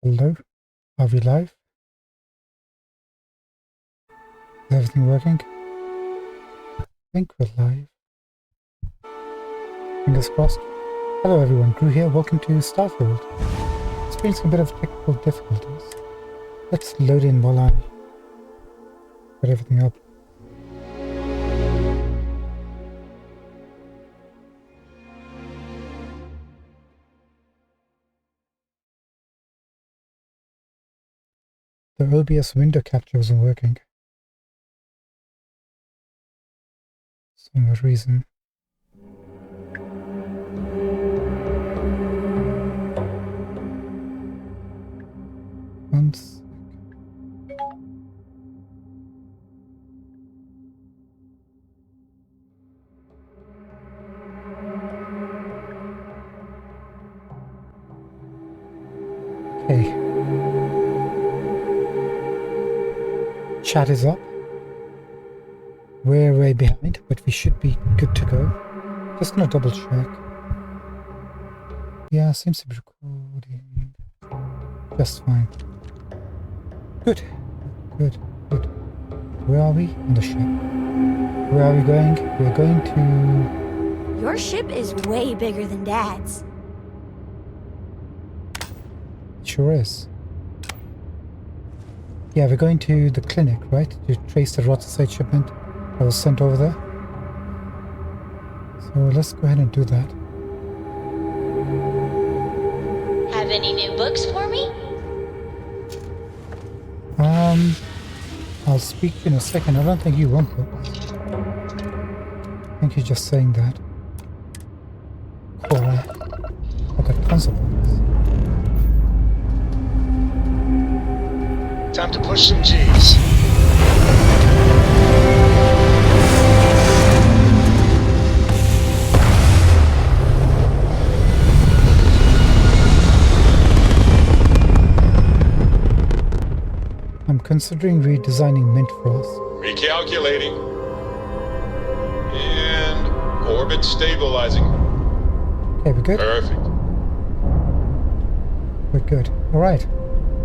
Hello? Are we live? Is everything working? I think we're live. Fingers crossed. Hello everyone, Drew here. Welcome to Starfield. Experiencing a bit of technical difficulties. Let's load in while I put everything up. The OBS window capture wasn't working. For some reason. Once. Okay. Chat is up. We're way behind, but we should be good to go. Just gonna double check. Yeah, seems to be recording just fine. Good. Good. Good. Where are we? On the ship. Where are we going? We're going to... Your ship is way bigger than Dad's. Sure is. Yeah, we're going to the clinic, right? To trace the roadside shipment that was sent over there. So let's go ahead and do that. Have any new books for me? I'll speak in a second. I don't think you want books. I think you're just saying that. Cora. I've got tons of books. Time to push some G's. I'm considering redesigning Mint for us. Recalculating. And orbit stabilizing. Okay, we're good? Perfect. We're good. Alright.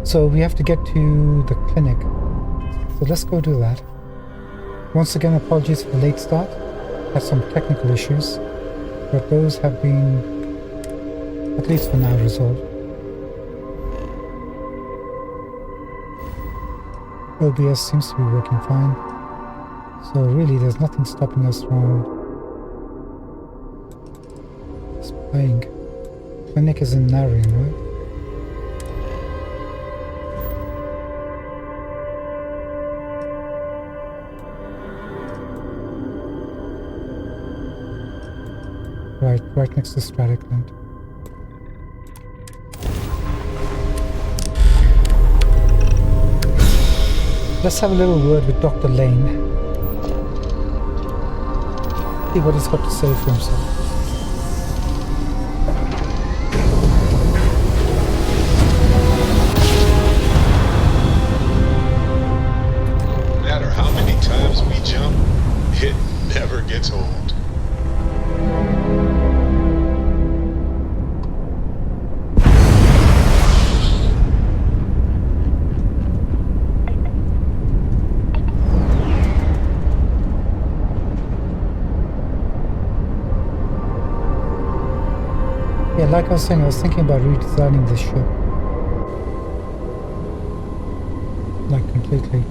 So we have to get to the clinic. So let's go do that. Once again, apologies for the late start. Had some technical issues. But those have been, at least for now, resolved. OBS seems to be working fine. So really, there's nothing stopping us from just playing. Clinic is in Narian, right? Right next to Stratocland. Let's have a little word with Dr. Lane. See what he's got to say for himself. No matter how many times we jump, it never gets old. Yeah, like I was saying, I was thinking about redesigning this ship. Like completely.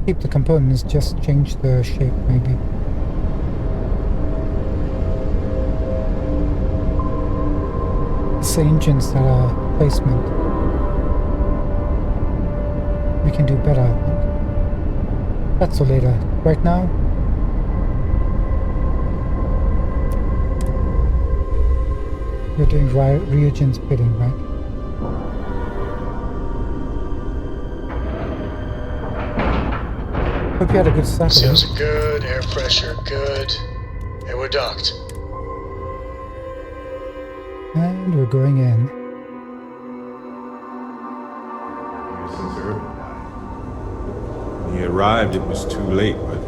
Keep the components, just change the shape maybe. It's the engines that are placement. We can do better, I think. That's for later. Right now, you're doing Ryujin's bidding, right? Hope you had a good start. Seals are good, air pressure good, and we're docked. And we're going in. Here since Urban died. When he arrived, it was too late, but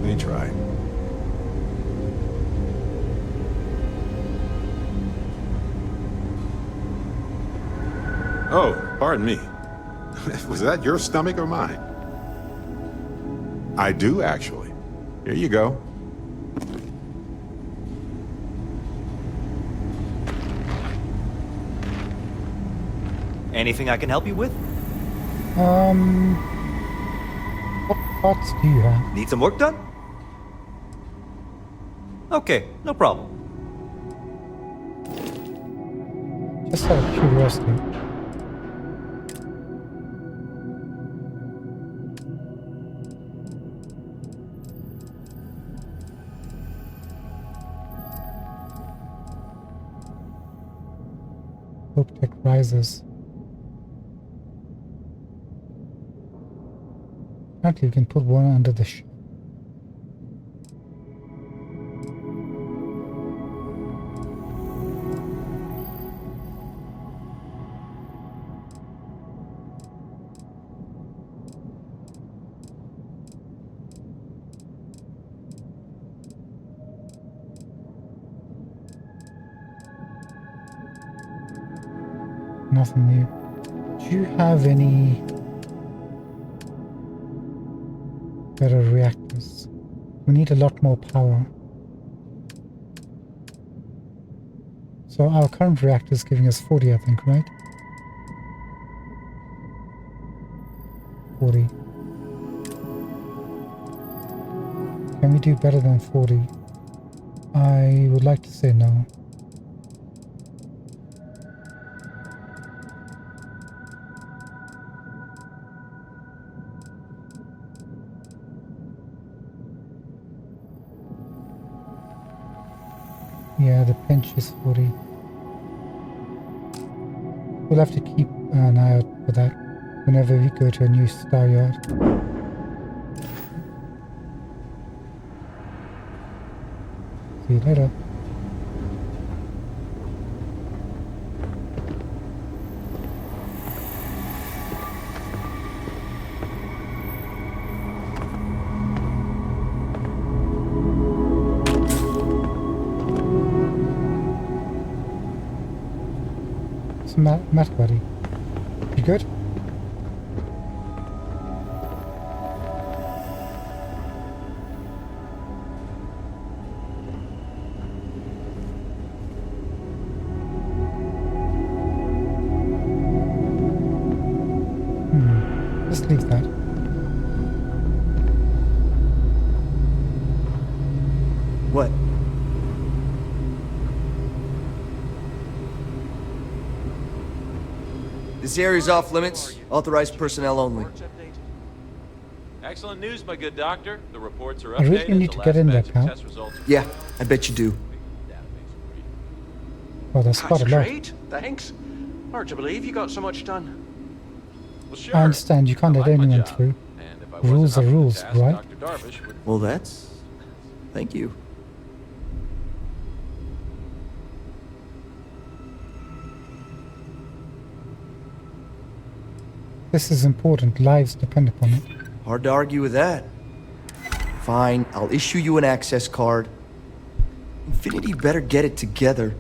they tried. Oh, pardon me. Was that your stomach or mine? I do, actually. Here you go. Anything I can help you with? What parts do you have? Need some work done? Okay, no problem. Just out of curiosity. Hope tech rises. Apparently you can put one under the ship. Nothing new. Do you have any better reactors? We need a lot more power. So our current reactor is giving us 40, I think, right? 40. Can we do better than 40? I would like to say no. Yeah, the pinch is 40. We'll have to keep an eye out for that whenever we go to a new star yard. See you later. So Matt, buddy, you good? Just leave that. What? This area's off limits. Authorized personnel only. Excellent news, my good doctor. The reports are I updated. really need The to get last in there, batch of pal. test results are Yeah, I bet you do. Well, that's quite a lot. Great, thanks. Hard to believe you got so much done. Well, sure. I understand you can't I let like my anyone job. through. And if I Rules wasn't are up to the rules, task, right? Dr. Darvish would... Well, that's... Thank you. This is important. Lives depend upon it. Hard to argue with that. Fine, I'll issue you an access card. Infinity better get it together.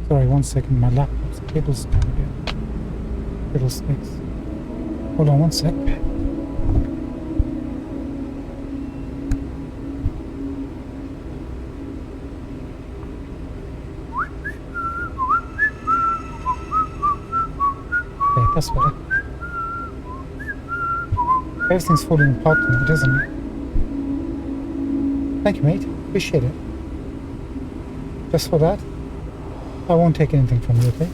Sorry, 1 second. My laptop's cable's down again. Fiddlesticks. Hold on 1 sec. Okay, that's better. Everything's falling apart now, doesn't it? Thank you, mate. Appreciate it. Just for that, I won't take anything from you, okay?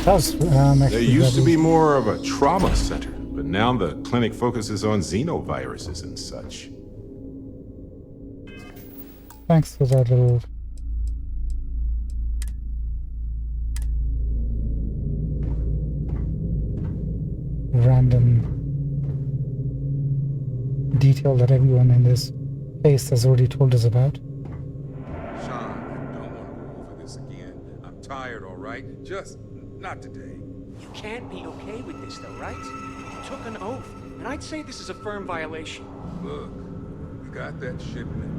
That was There actually used to rather- be more of a trauma center, but now the clinic focuses on xenoviruses and such. Thanks for that little random detail that everyone in this place has already told us about. Sean, I don't want to go over this again. I'm tired, all right? Just not today. You can't be okay with this, though, right? You took an oath, and I'd say this is a firm violation. Look, we got that shipment.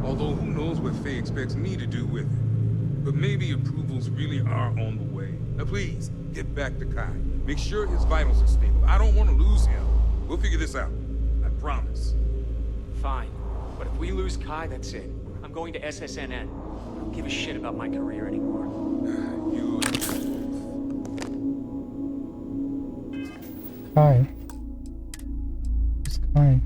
Although who knows what Faye expects me to do with it. But maybe approvals really are on the way. Now please, get back to Kai. Make sure his vitals are stable. I don't want to lose him. We'll figure this out. I promise. Fine. But if we lose Kai, that's it. I'm going to SSNN. I don't give a shit about my career anymore. You... Kai. Who's Kai?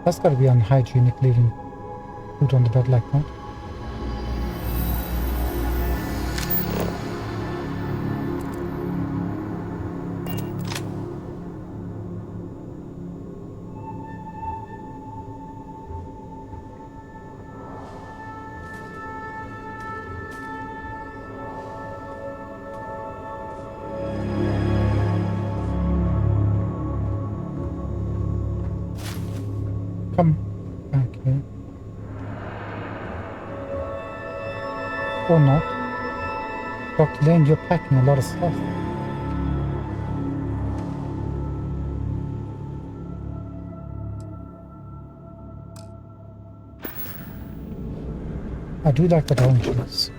That's gotta be unhygienic, leaving food on the bed like that. Come back here. Or not. Dr. Lane, you're packing a lot of stuff. I do like that orange juice.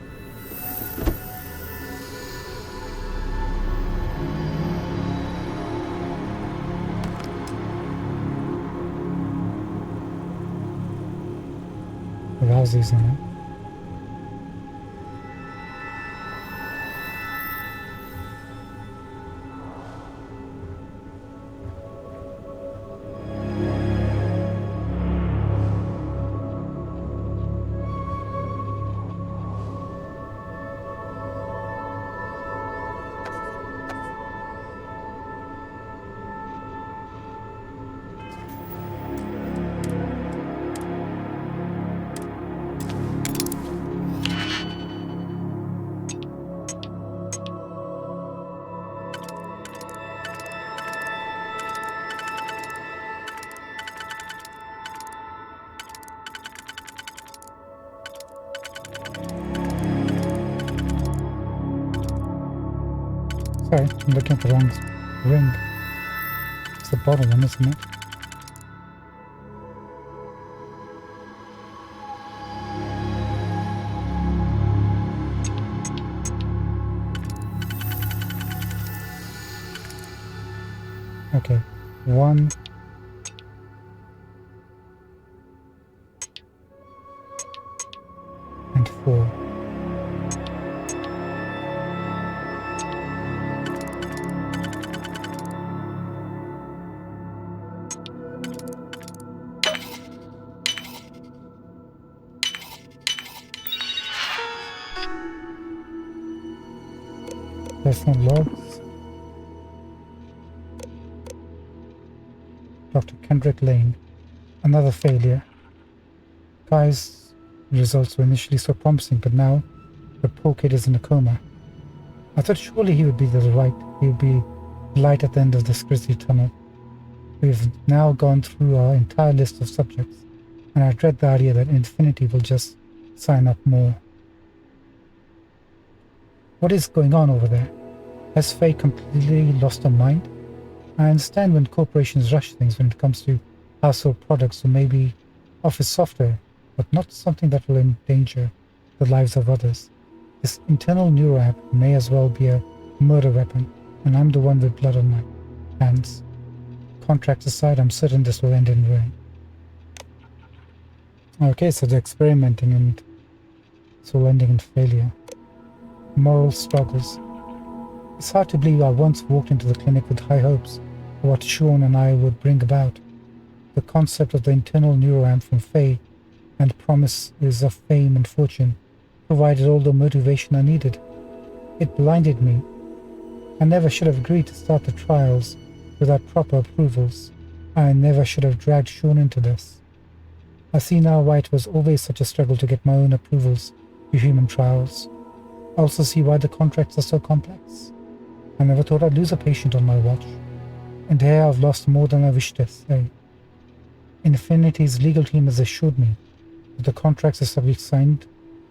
These in it. Sorry, I'm looking for the wrong ring. It's the bottom one, isn't it? Okay, 1 and 4. Personal logs. Dr. Kendrick Lane. Another failure. Guy's results were initially so promising, but now the poor kid is in a coma. I thought surely he would be light at the end of this grisly tunnel. We've now gone through our entire list of subjects, and I dread the idea that Infinity will just sign up more. What is going on over there? Has Faye completely lost her mind? I understand when corporations rush things when it comes to household products or maybe office software, but not something that will endanger the lives of others. This internal neuroapp may as well be a murder weapon, and I'm the one with blood on my hands. Contracts aside, I'm certain this will end in ruin. Okay, so they're experimenting and it's all ending in failure. Moral struggles. It's hard to believe I once walked into the clinic with high hopes for what Sean and I would bring about. The concept of the internal neuroamp from Faye and promises of fame and fortune provided all the motivation I needed. It blinded me. I never should have agreed to start the trials without proper approvals. I never should have dragged Sean into this. I see now why it was always such a struggle to get my own approvals for human trials. I also see why the contracts are so complex. I never thought I'd lose a patient on my watch. And here I've lost more than I wished to say. Infinity's legal team has assured me that the contracts the subject signed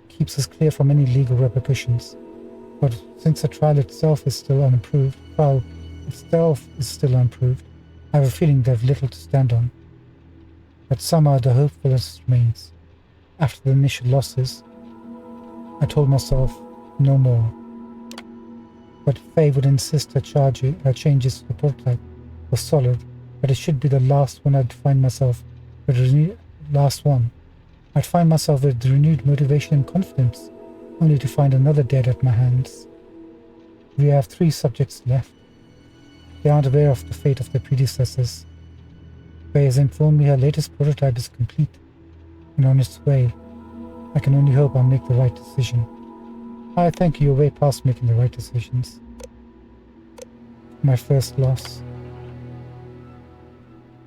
keeps us clear from any legal repercussions. But since the trial itself is still unapproved, I have a feeling they have little to stand on. But somehow the hopefulness remains. After the initial losses, I told myself no more. But Faye would insist her changes to the prototype were solid, but it should be the last one I'd find myself with I'd find myself with renewed motivation and confidence, only to find another dead at my hands. We have 3 subjects left. They aren't aware of the fate of their predecessors. Faye has informed me her latest prototype is complete and on its way. I can only hope I'll make the right decision. I think you're way past making the right decisions. My first loss.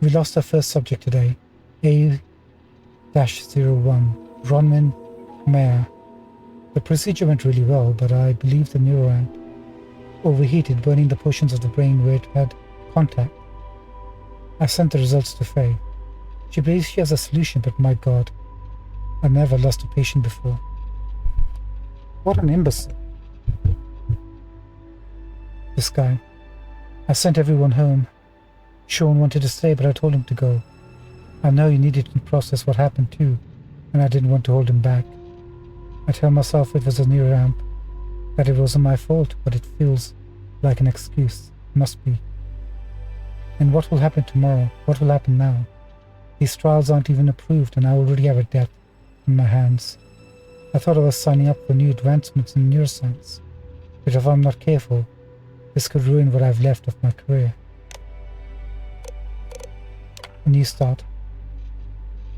We lost our first subject today, A-01, Ronman Mayer. The procedure went really well, but I believe the neuroamp overheated, burning the portions of the brain where it had contact. I sent the results to Faye. She believes she has a solution, but my God, I've never lost a patient before. What an imbecile. This guy. I sent everyone home. Sean wanted to stay, but I told him to go. I know he needed to process what happened too, and I didn't want to hold him back. I tell myself it was a new ramp, that it wasn't my fault, but it feels like an excuse. Must be. And what will happen tomorrow? What will happen now? These trials aren't even approved, and I already have a death in my hands. I thought I was signing up for new advancements in neuroscience, but if I'm not careful, this could ruin what I've left of my career. A new start.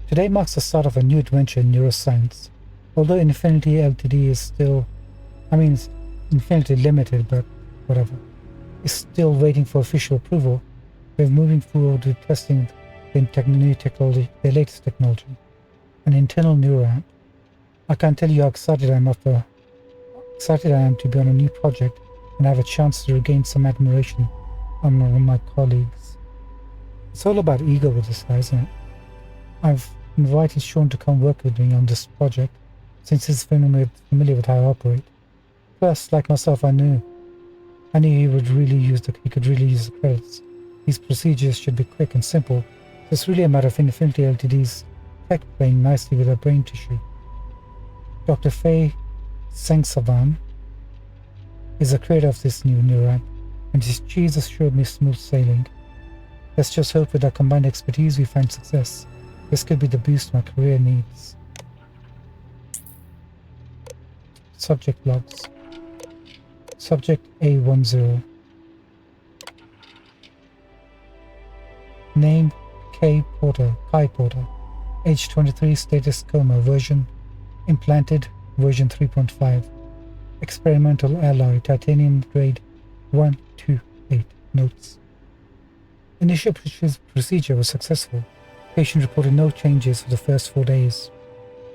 Today marks the start of a new adventure in neuroscience. Although Infinity Ltd is still, it's Infinity Limited, but whatever, is still waiting for official approval, we're moving forward with testing the latest technology, an internal neuroamp. I can't tell you how excited I am to be on a new project and have a chance to regain some admiration among my colleagues. It's all about ego with this guy, isn't it? I've invited Sean to come work with me on this project, since he's familiar with how I operate. Plus, like myself, I knew he could really use the credits. These procedures should be quick and simple, so it's really a matter of Infinity Ltd's tech playing nicely with our brain tissue. Dr. Faye Sengsavan is the creator of this new neuroamp, and she's assured me smooth sailing. Let's just hope with our combined expertise we find success. This could be the boost my career needs. Subject logs. Subject A10. Name Kai Porter. Age 23, status coma, version implanted, version 3.5. Experimental alloy, titanium grade 128. Notes. Initial procedure was successful. Patient reported no changes for the first 4 days.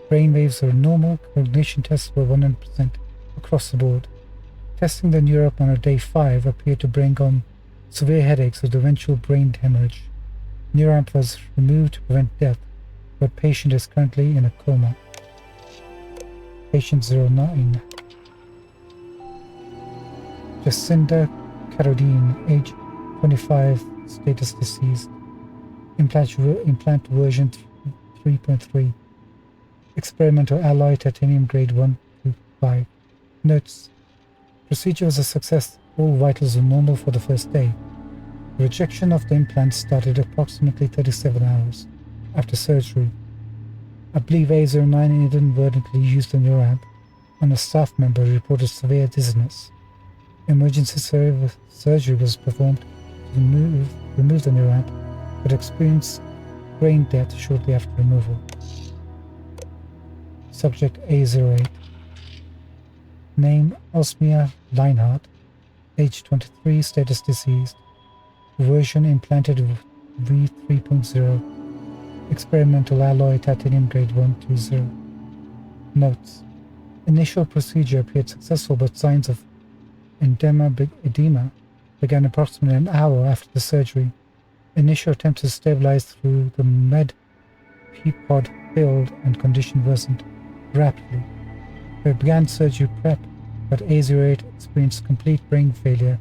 Brain waves were normal, cognition tests were 100% across the board. Testing the neuroamp on day 5 appeared to bring on severe headaches with eventual brain hemorrhage. Neuroamp was removed to prevent death, but patient is currently in a coma. Patient 09. Jacinda Carradine, age 25, status deceased. Implant version 3.3. Experimental alloy, titanium grade 1 to 5. Notes. Procedure was a success. All vitals were normal for the first day. The rejection of the implant started approximately 37 hours after surgery. I believe A09 inadvertently used the neuroamp, and a staff member reported severe dizziness. Emergency surgery was performed to remove the neuroamp, but experienced brain death shortly after removal. Subject A08. Name Osmia Leinhardt. Age 23, status deceased. Version implanted V3.0. Experimental alloy, titanium grade 120. Notes. Initial procedure appeared successful, but signs of edema began approximately an hour after the surgery. Initial attempts to stabilize through the med-PPOD failed and condition worsened rapidly. We began surgery prep but A08 experienced complete brain failure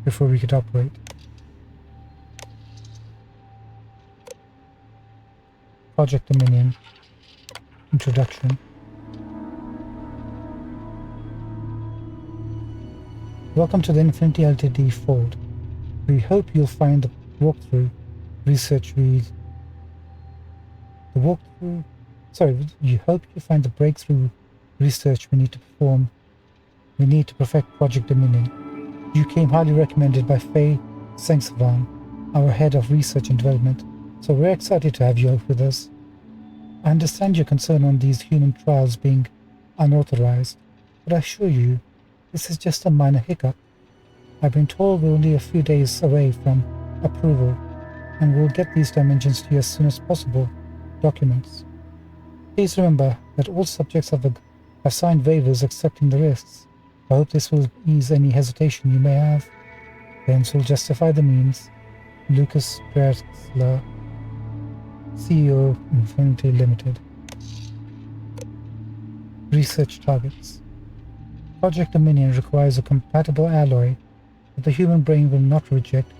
before we could operate. Project Dominion. Introduction. Welcome to the Infinity Ltd fold. We hope you'll find the walkthrough research we hope you find the breakthrough research we need to perfect Project Dominion. You came highly recommended by Faye Sengsavan, our head of research and development, so we're excited to have you with us. I understand your concern on these human trials being unauthorized, but I assure you, this is just a minor hiccup. I've been told we're only a few days away from approval, and we'll get these dimensions to you as soon as possible. Documents. Please remember that all subjects have signed waivers accepting the risks. I hope this will ease any hesitation you may have. Hence will justify the means. Lucas Drexler, CEO, Infinity Limited. Research targets. Project Dominion requires a compatible alloy that the human brain will not reject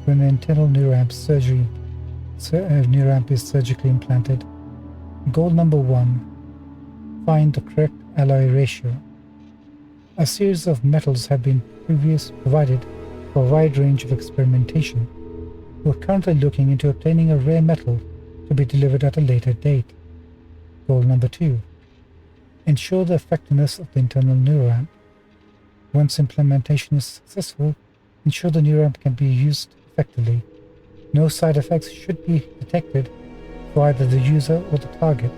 when the internal neuramp is surgically implanted. Goal number 1. Find the correct alloy ratio. A series of metals have been provided for a wide range of experimentation. We're currently looking into obtaining a rare metal to be delivered at a later date. Goal number 2. Ensure the effectiveness of the internal neuramp. Once implementation is successful, ensure the neuramp can be used effectively. No side effects should be detected for either the user or the target.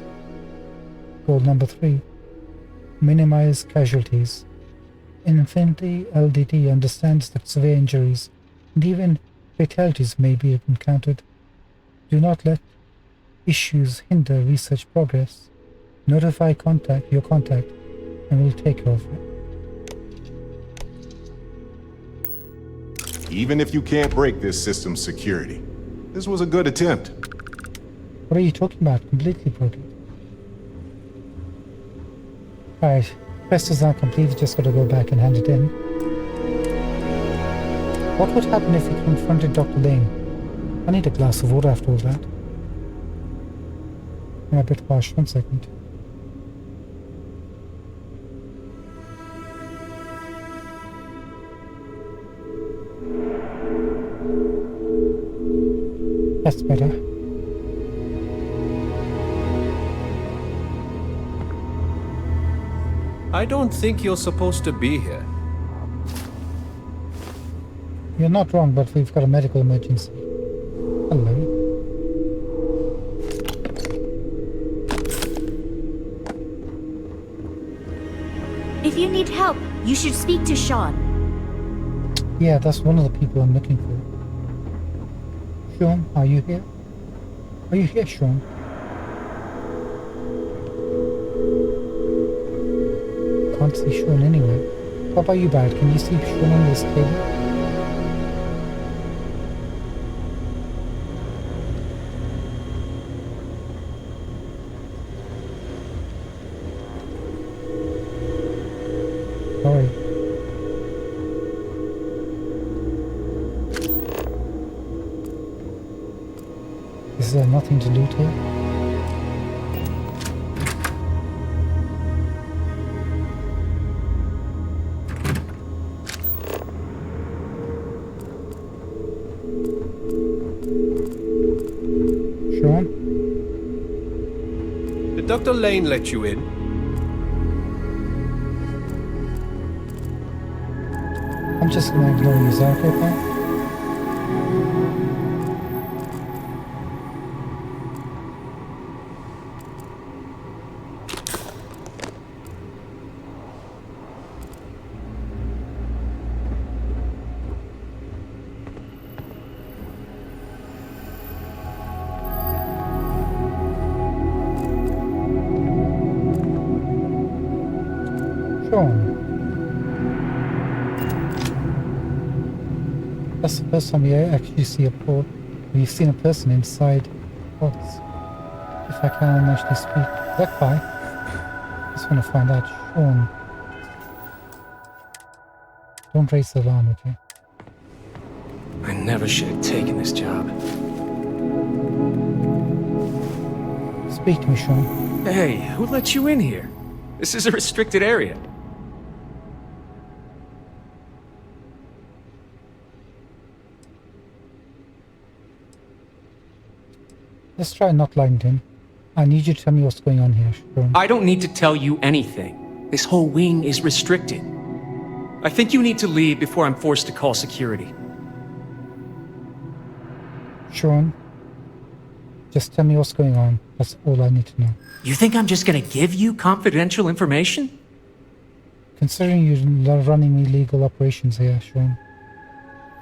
Goal number 3. Minimize casualties. Infinity LDT understands that severe injuries and even fatalities may be encountered. Do not let issues hinder research progress. Notify your contact and we'll take care of it. Even if you can't break this system's security, this was a good attempt. What are you talking about? Completely broken. Alright, quest is now complete, we just gotta go back and hand it in. What would happen if we confronted Dr. Lane? I need a glass of water after all that. I'm a bit harsh, 1 second. That's better. I don't think you're supposed to be here. You're not wrong, but we've got a medical emergency. Hello. If you need help, you should speak to Sean. Yeah, that's one of the people I'm looking for. Sean, are you here? Are you here, Sean? Can't see Sean anywhere. How about you, Barrett? Can you see Sean on this table? Sorry. Is there nothing to loot here? Sean? Did Dr. Lane let you in? I'm just gonna ignore you, is that okay, pal? That's the first time you actually see a port. We've seen a person inside ports. If I can actually speak. Is that Kai? I just want to find out. Sean. Don't raise the alarm, okay? I never should have taken this job. Speak to me, Sean. Hey, who let you in here? This is a restricted area. Let's try not lying to him. I need you to tell me what's going on here, Sean. I don't need to tell you anything. This whole wing is restricted. I think you need to leave before I'm forced to call security. Sean, just tell me what's going on. That's all I need to know. You think I'm just gonna give you confidential information? Considering you're running illegal operations here, Sean,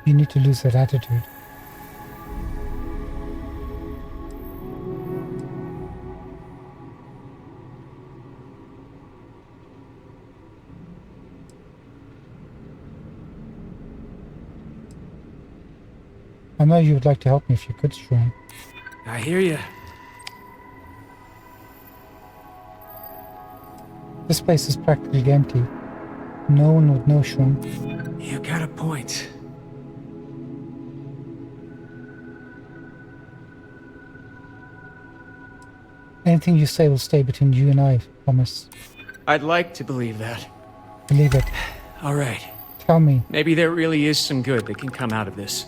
you need to lose that attitude. I know you would like to help me if you could, Sean. I hear you. This place is practically empty. No one would know, Sean. You got a point. Anything you say will stay between you and I, promise. I'd like to believe that. Believe it. All right. Tell me. Maybe there really is some good that can come out of this.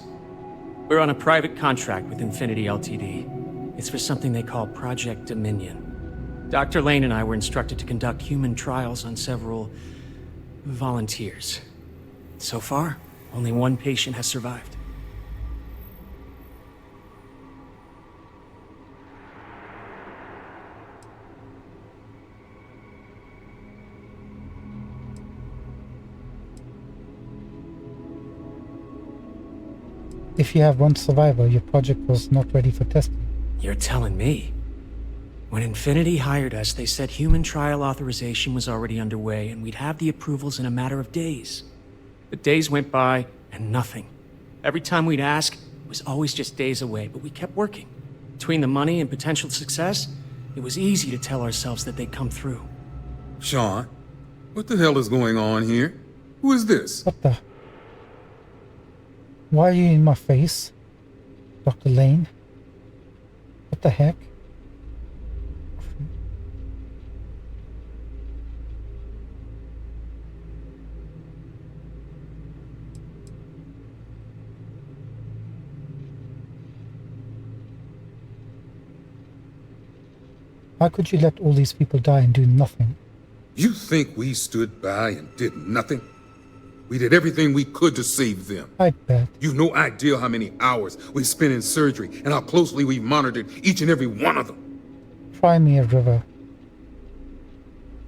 We're on a private contract with Infinity Ltd. It's for something they call Project Dominion. Dr. Lane and I were instructed to conduct human trials on several volunteers. So far, only one patient has survived. If you have one survivor, your project was not ready for testing. You're telling me? When Infinity hired us, they said human trial authorization was already underway and we'd have the approvals in a matter of days. The days went by and nothing. Every time we'd ask, it was always just days away, but we kept working. Between the money and potential success, it was easy to tell ourselves that they'd come through. Sean, what the hell is going on here? Who is this? What the? Why are you in my face? Dr. Lane? What the heck? How could you let all these people die and do nothing? You think we stood by and did nothing? We did everything we could to save them. I bet. You've no idea how many hours we spent in surgery and how closely we monitored each and every one of them. Try me a river.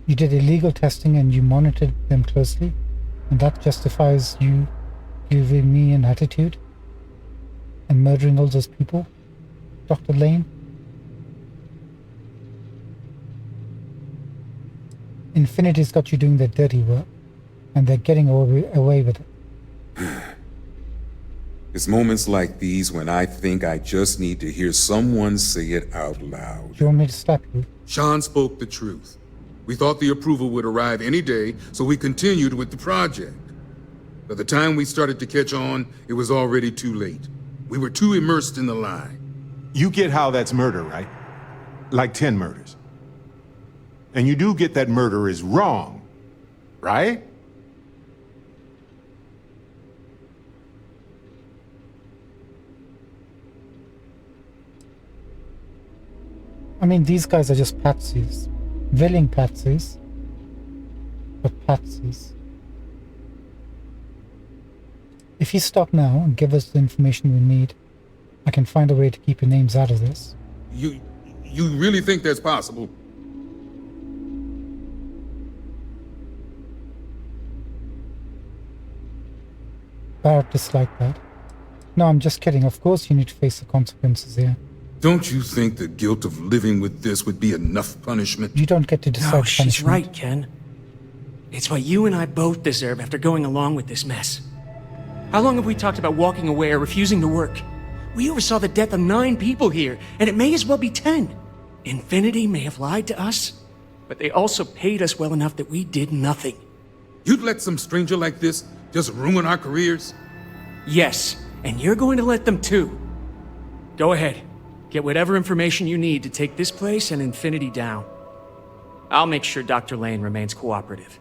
You did illegal testing and you monitored them closely, and that justifies you giving me an attitude and murdering all those people, Dr. Lane? Infinity's got you doing their dirty work, and they're getting away with it. It's moments like these when I think I just need to hear someone say it out loud. Do you want me to slap you? Sean spoke the truth. We thought the approval would arrive any day, so we continued with the project. By the time we started to catch on, it was already too late. We were too immersed in the lie. You get how that's murder, right? Like 10 murders. And you do get that murder is wrong, right? I mean, these guys are just patsies. Willing patsies. But patsies. If you stop now and give us the information we need, I can find a way to keep your names out of this. You really think that's possible? Barrett disliked that. No, I'm just kidding. Of course you need to face the consequences here. Don't you think the guilt of living with this would be enough punishment? You don't get to decide No, she's punishment. right, Ken. It's what you and I both deserve after going along with this mess. How long have we talked about walking away or refusing to work? We oversaw the death of 9 people here, and it may as well be 10. Infinity may have lied to us, but they also paid us well enough that we did nothing. You'd let some stranger like this Just ruin our careers? Yes, and you're going to let them too. Go ahead. Get whatever information you need to take this place and Infinity down. I'll make sure Dr. Lane remains cooperative.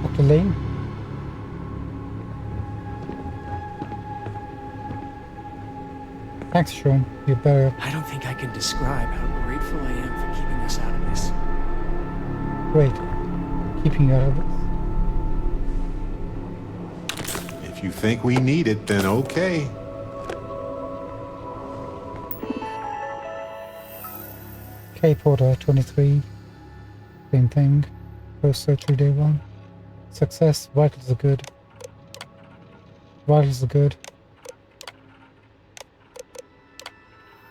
Dr. Lane? Thanks, Sean. You better... I don't think I can describe how grateful I am for keeping us out of this. Great. Keeping you out of this. If you think we need it, then okay. K Porter 23. Same thing. Post surgery day 1. Success. Vitals are good. Vitals are good.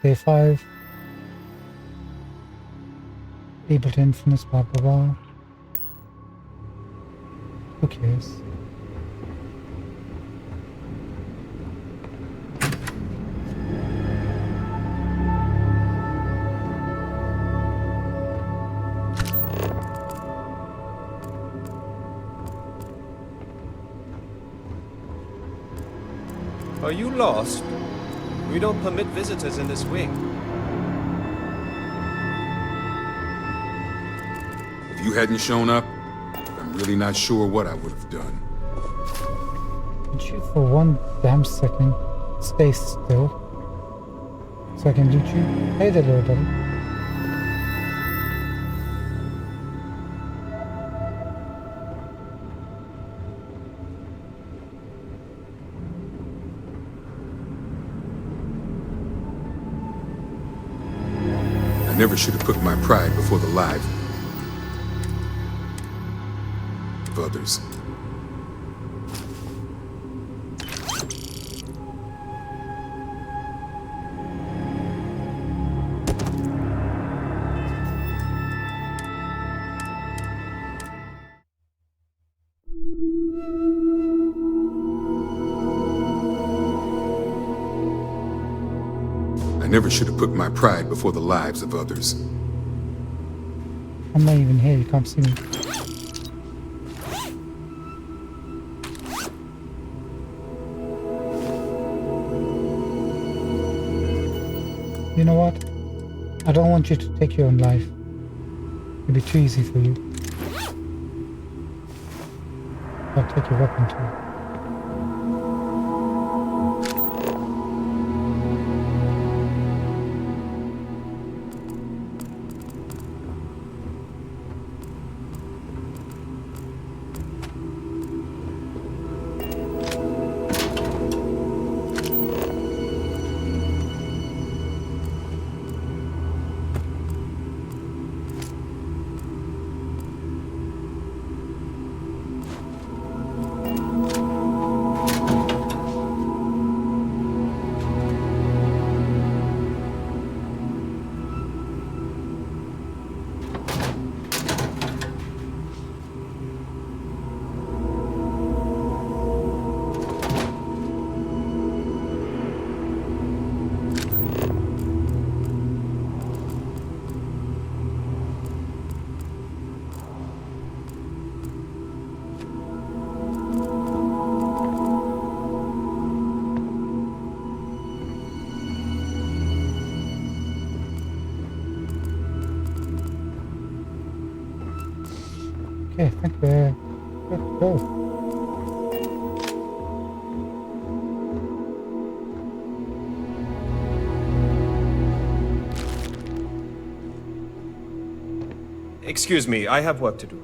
Day 5. Able to influence, blah blah blah. Who cares? Are you lost? We don't permit visitors in this wing. If you hadn't shown up, I'm really not sure what I would have done. Could you for one damn second stay still? So I can loot you? Hey there, little buddy. I never should have put my pride before the lives of others. I never should have put my pride before the lives of others. I'm not even here, you can't see me. You know what? I don't want you to take your own life. It'd be too easy for you. I'll take your weapon too. Okay, I think we're good to go. Excuse me, I have work to do.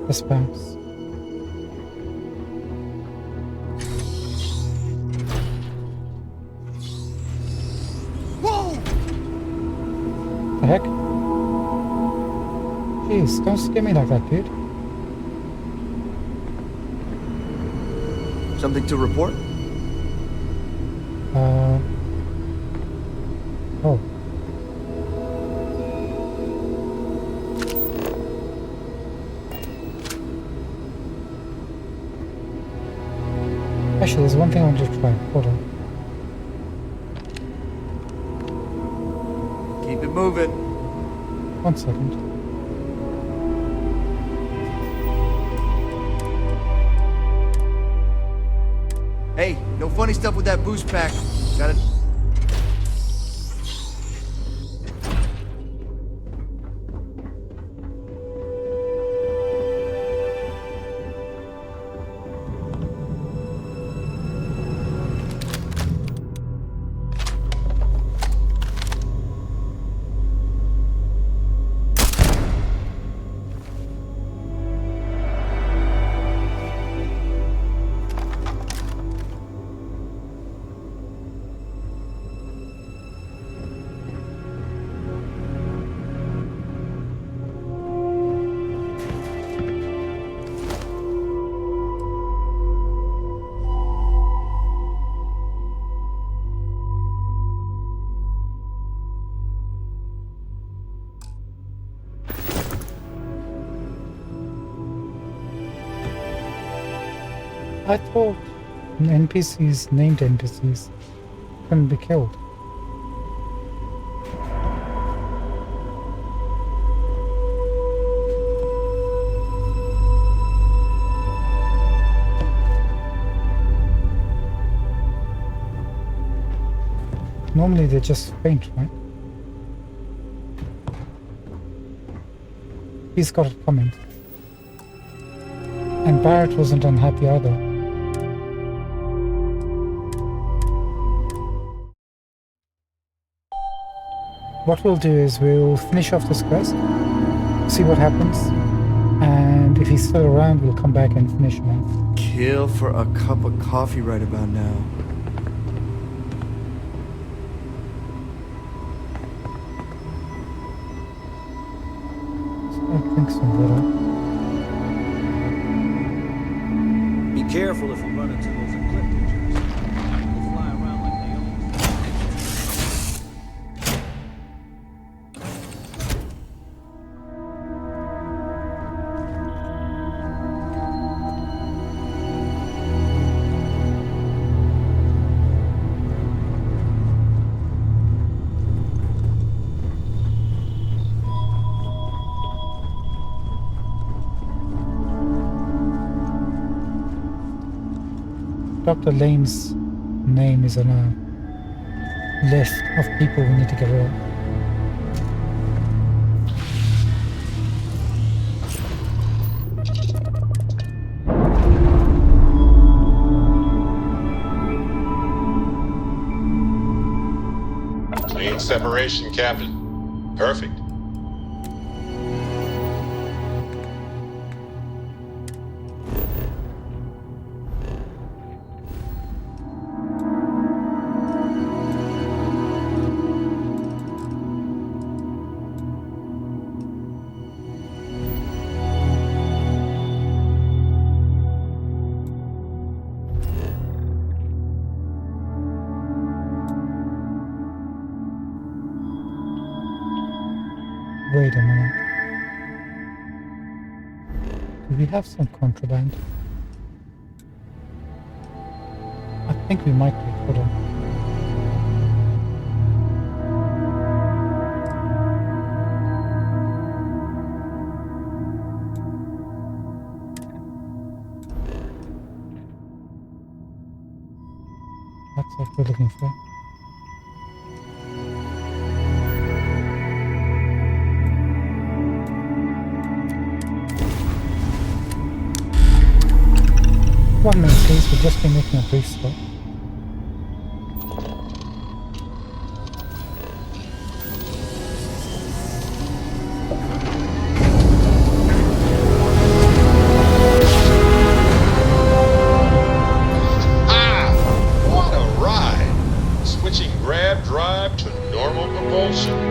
Let's bounce. The heck? Jeez, don't scare me like that, dude. Something to report? Oh. Actually, there's one thing I want to try. Hold on. Keep it moving. 1 second. Hey, no funny stuff with that boost pack. Got it. I thought NPCs, named NPCs, couldn't be killed. Normally they just faint, right? He's got it coming. And Barrett wasn't unhappy either. What we'll do is we'll finish off this quest, see what happens, and if he's still around, we'll come back and finish him off. Kill for a cup of coffee right about now. So I think some water. Be careful if you run into those eclipticals. They fly around like they own you. Dr. Lane's name is on a list of people we need to get rid of. Clean separation, Captain. Perfect. Wait a minute. Do we have some contraband? I think we might do. Hold on. That's what we're looking for. One minute, please. We've just been making a brief stop. Ah! What a ride! Switching grab drive to normal propulsion.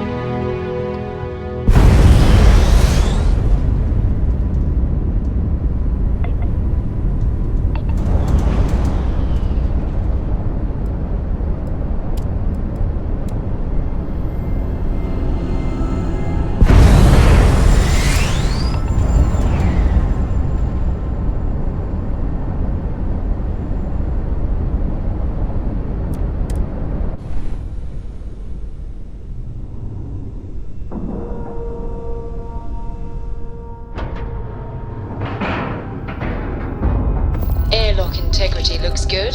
property looks good.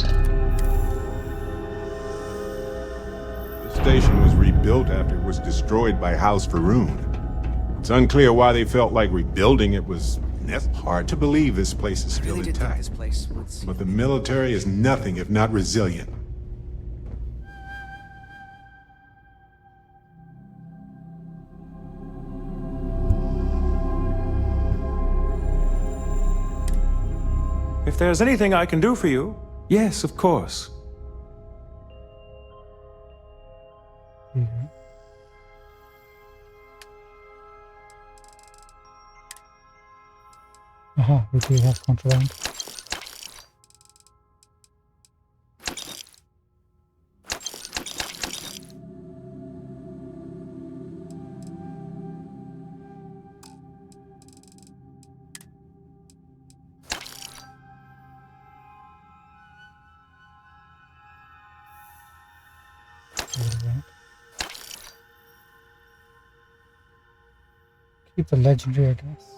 The station was rebuilt after it was destroyed by House Faroon. It's unclear why they felt like rebuilding it was hard to believe this place is still intact. But the military is nothing if not resilient. If there's anything I can do for you, yes, of course. Aha, we do have contraband. Keep the legendary, I guess.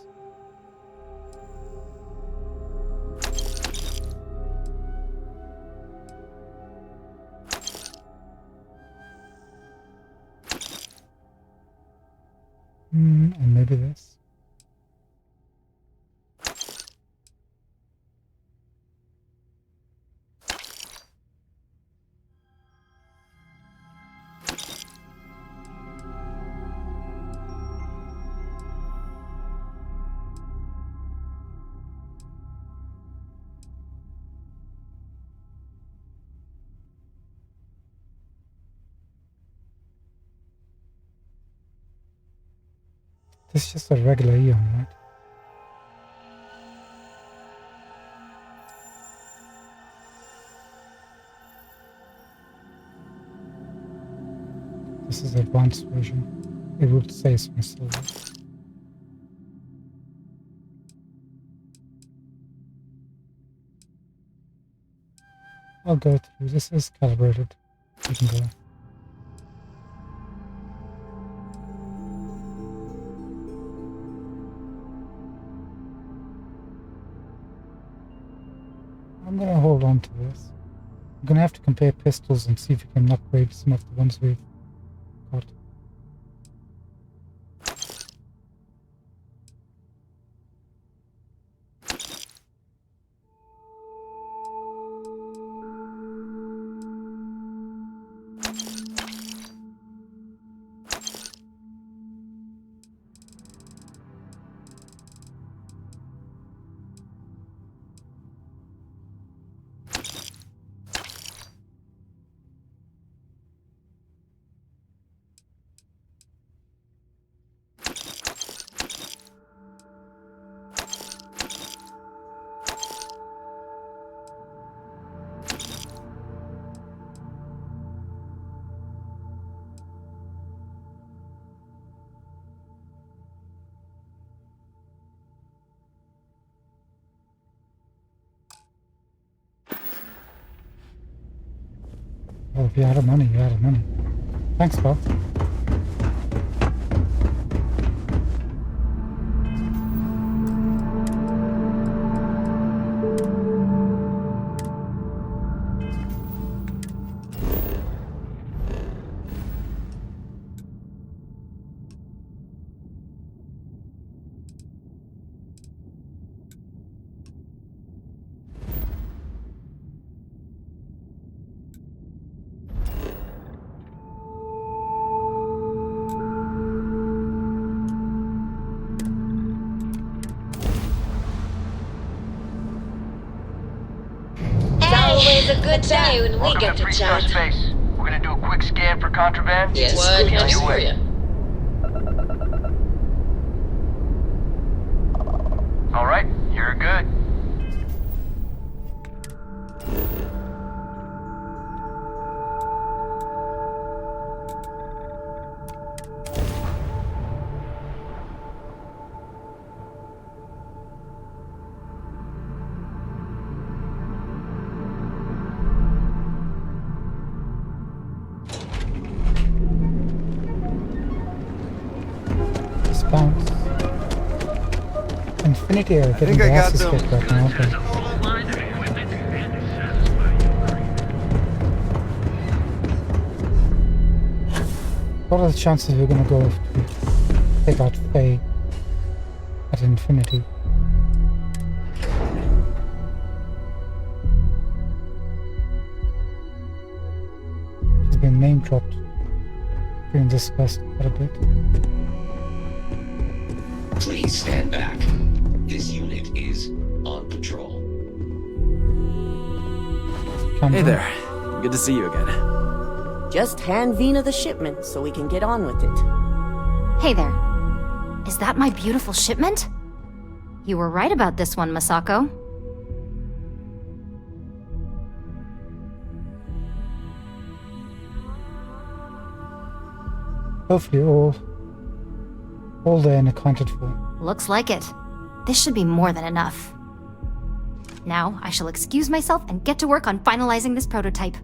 And maybe this. This is just a regular Eon, right? This is the advanced version. It would say some silver. I'll go through. This is calibrated. You can go. I'm gonna hold on to this. I'm gonna have to compare pistols and see if we can upgrade some of the ones we've got. Well, if you're out of money, you're out of money. Thanks, Bob. Always a good day when we Welcome get to to Three-Star chat. Space. We're gonna do a quick scan for contraband. Yes, We'll what be on can I your do for way. you? All right, you're good. Just bounce. Infinity are getting think I their got asses them. kicked right now, but What are the chances we're going to go to take out Faye at Infinity? She's been name dropped during this quest quite a bit. Please stand back. This unit is on patrol. Hey there. Good to see you again. Just hand Vina the shipment so we can get on with it. Hey there. Is that my beautiful shipment? You were right about this one, Masako. Hopefully all there and accounted for. Looks like it. This should be more than enough. Now, I shall excuse myself and get to work on finalizing this prototype.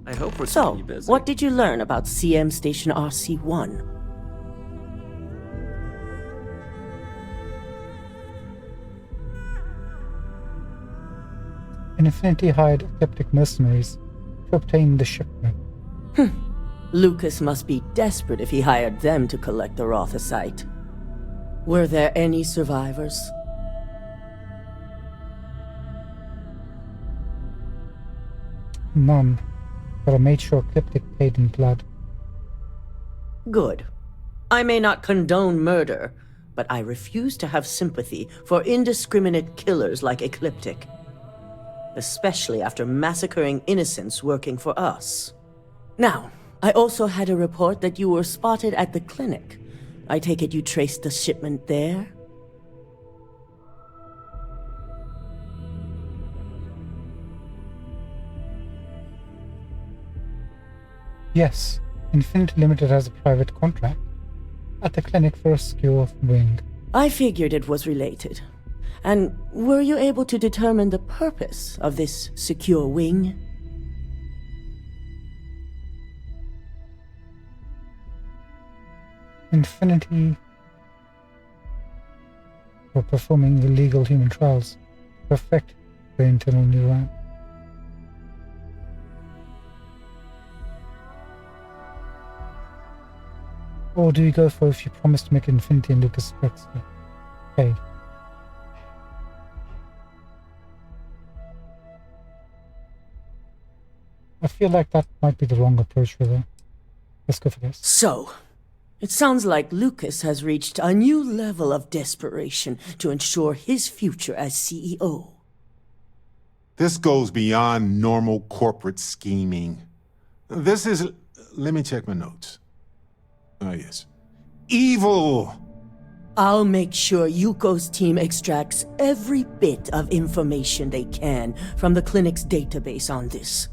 I hope we're So, keeping you busy. what did you learn about CM Station RC-1? Infinity hired ecliptic mercenaries to obtain the shipment. Lucas must be desperate if he hired them to collect the Rothosite. Were there any survivors? None, but I made sure Ecliptic paid in blood. Good. I may not condone murder, but I refuse to have sympathy for indiscriminate killers like Ecliptic. Especially after massacring innocents working for us. Now, I also had a report that you were spotted at the clinic. I take it you traced the shipment there? Yes, Infinity Limited has a private contract at the clinic for a secure wing. I figured it was related. And were you able to determine the purpose of this secure wing? Infinity were performing illegal human trials to perfect their internal neuron. Or do you go for if you promise to make Infinity and Lucas Drexler? Okay. I feel like that might be the wrong approach for them. Let's go for this. So, it sounds like Lucas has reached a new level of desperation to ensure his future as CEO. This goes beyond normal corporate scheming. This is... Let me check my notes. Oh, yes. Evil! I'll make sure Yuko's team extracts every bit of information they can from the clinic's database on this.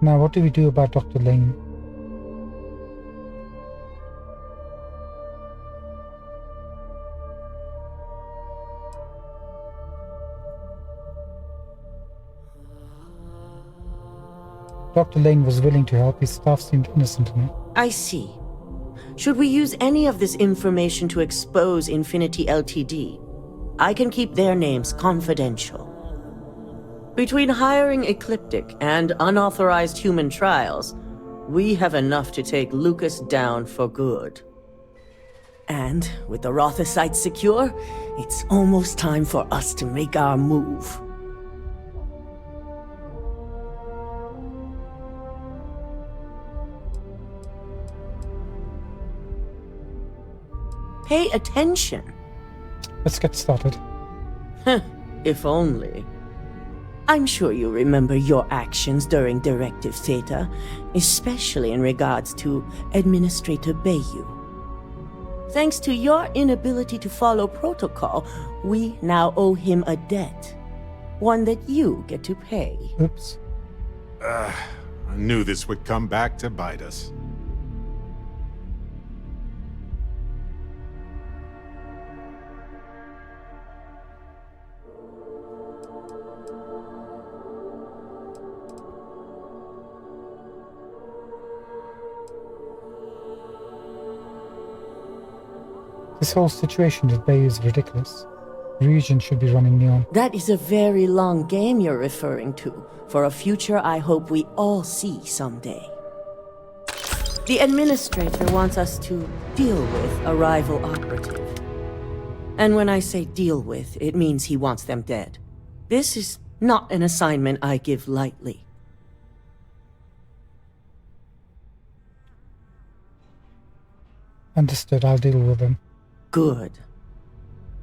Now, what do we do about Dr. Lane? Dr. Lane was willing to help. His staff seemed innocent in it. I see. Should we use any of this information to expose Infinity Ltd? I can keep their names confidential. Between hiring Ecliptic and unauthorized human trials, we have enough to take Lucas down for good. And with the Rothosite secure, it's almost time for us to make our move. Pay attention. Let's get started. If only. I'm sure you remember your actions during Directive Theta, especially in regards to Administrator Bayu. Thanks to your inability to follow protocol, we now owe him a debt. One that you get to pay. Oops. I knew this would come back to bite us. This whole situation at Bay is ridiculous. The region should be running Neon. That is a very long game you're referring to, for a future I hope we all see someday. The administrator wants us to deal with a rival operative. And when I say deal with, it means he wants them dead. This is not an assignment I give lightly. Understood, I'll deal with them. Good.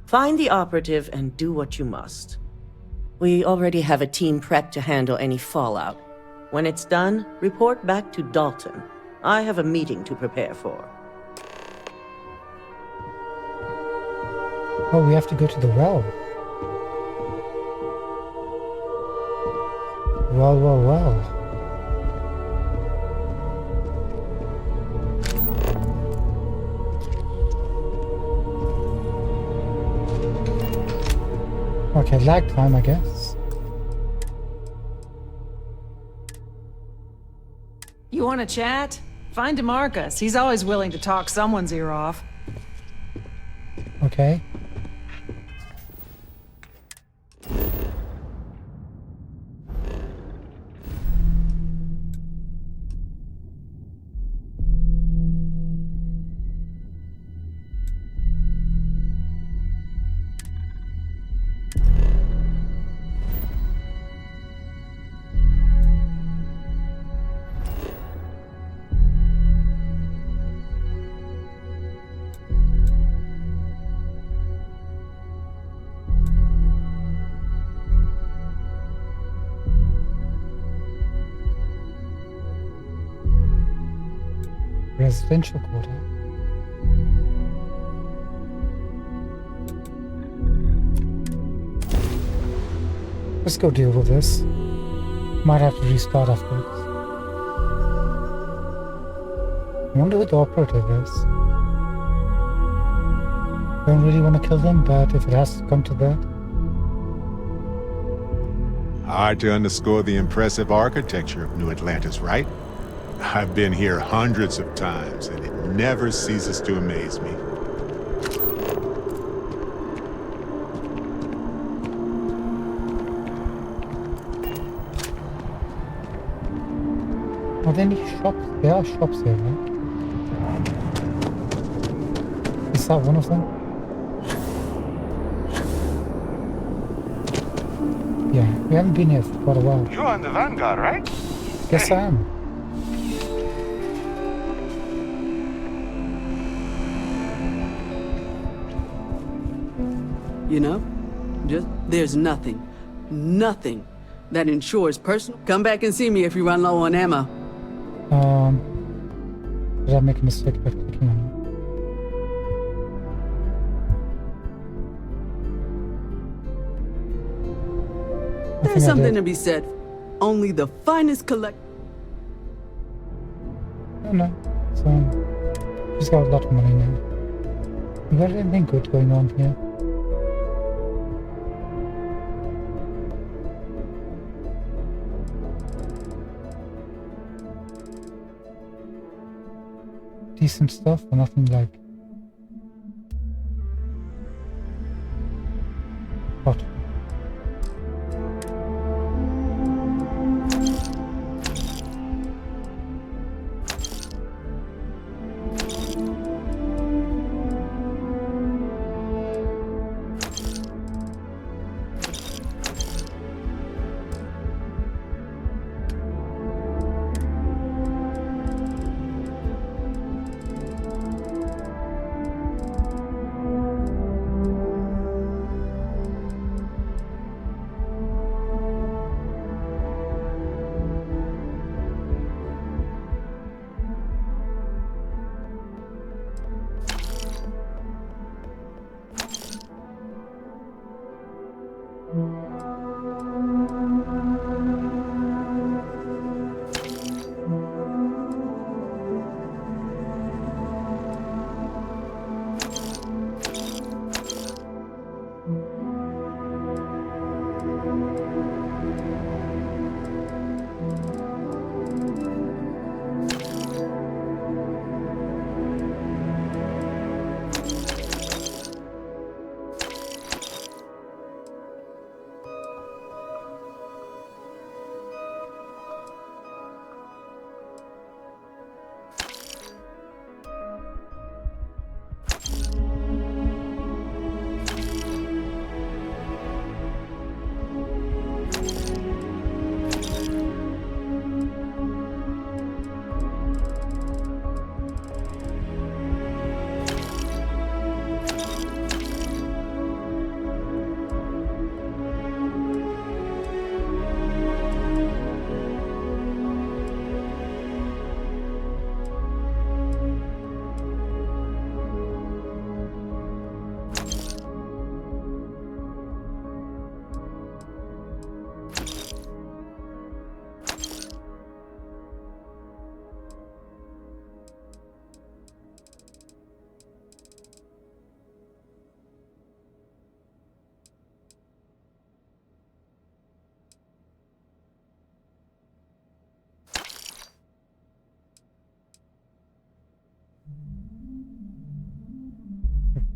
Find the operative and do what you must. We already have a team prepped to handle any fallout. When it's done, report back to Dalton. I have a meeting to prepare for. Oh, we have to go to the well. Well. Okay, lag time, I guess. You want to chat? Find DeMarcus. He's always willing to talk someone's ear off. Okay. Residential quarter. Let's go deal with this. Might have to restart afterwards. I wonder who the operative is. Don't really want to kill them, but if it has to come to that. Hard to underscore the impressive architecture of New Atlantis, right? I've been here hundreds of times, and it never ceases to amaze me. Are there any shops? There are shops here, right? Is that one of them? Yeah, we haven't been here for quite a while. You're on the Vanguard, right? Yes, I am. You know, there's nothing that ensures personal. Come back and see me if you run low on ammo. Did I make a mistake by clicking on it? There's something to be said. Only the finest collect. No. So, she's got a lot of money now. You got anything good going on here? Decent stuff, or nothing like hot.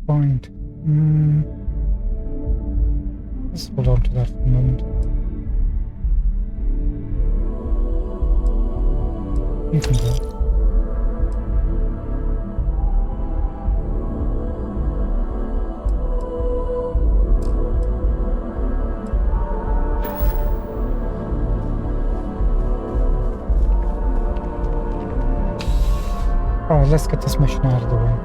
point. Let's hold on to that for a moment. You can go. Alright, let's get this mission out of the way.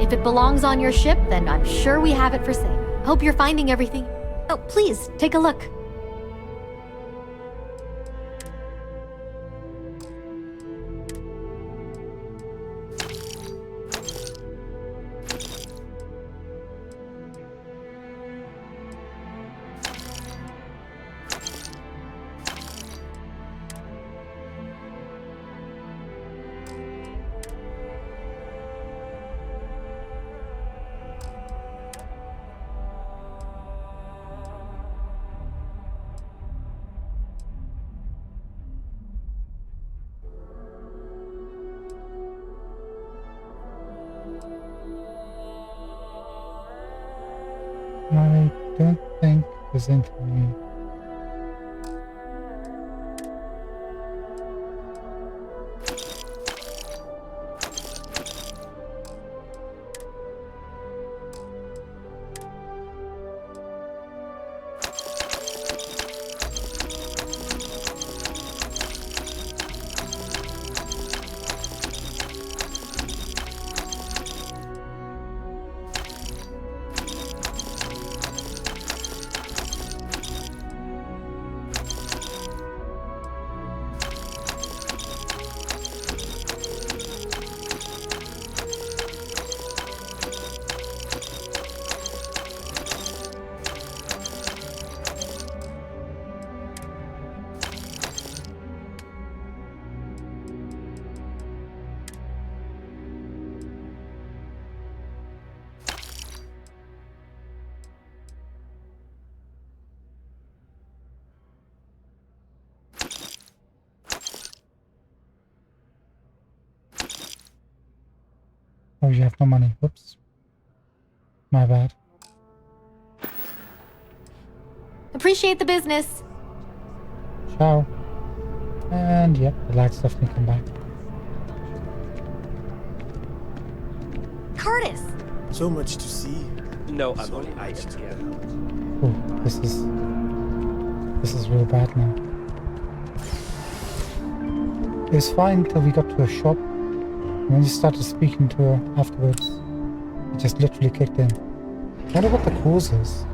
If it belongs on your ship, then I'm sure we have it for sale. Hope you're finding everything. Oh, please, take a look. I don't think there's anything. Oh, you have no money. Whoops. My bad. Appreciate the business. Ciao. And yep, the lights definitely come back. Curtis! So much to see. No, I'm only items. Oh, this is real bad now. It was fine till we got to a shop. And when you started speaking to her afterwards, it just literally kicked in. I wonder what the cause is.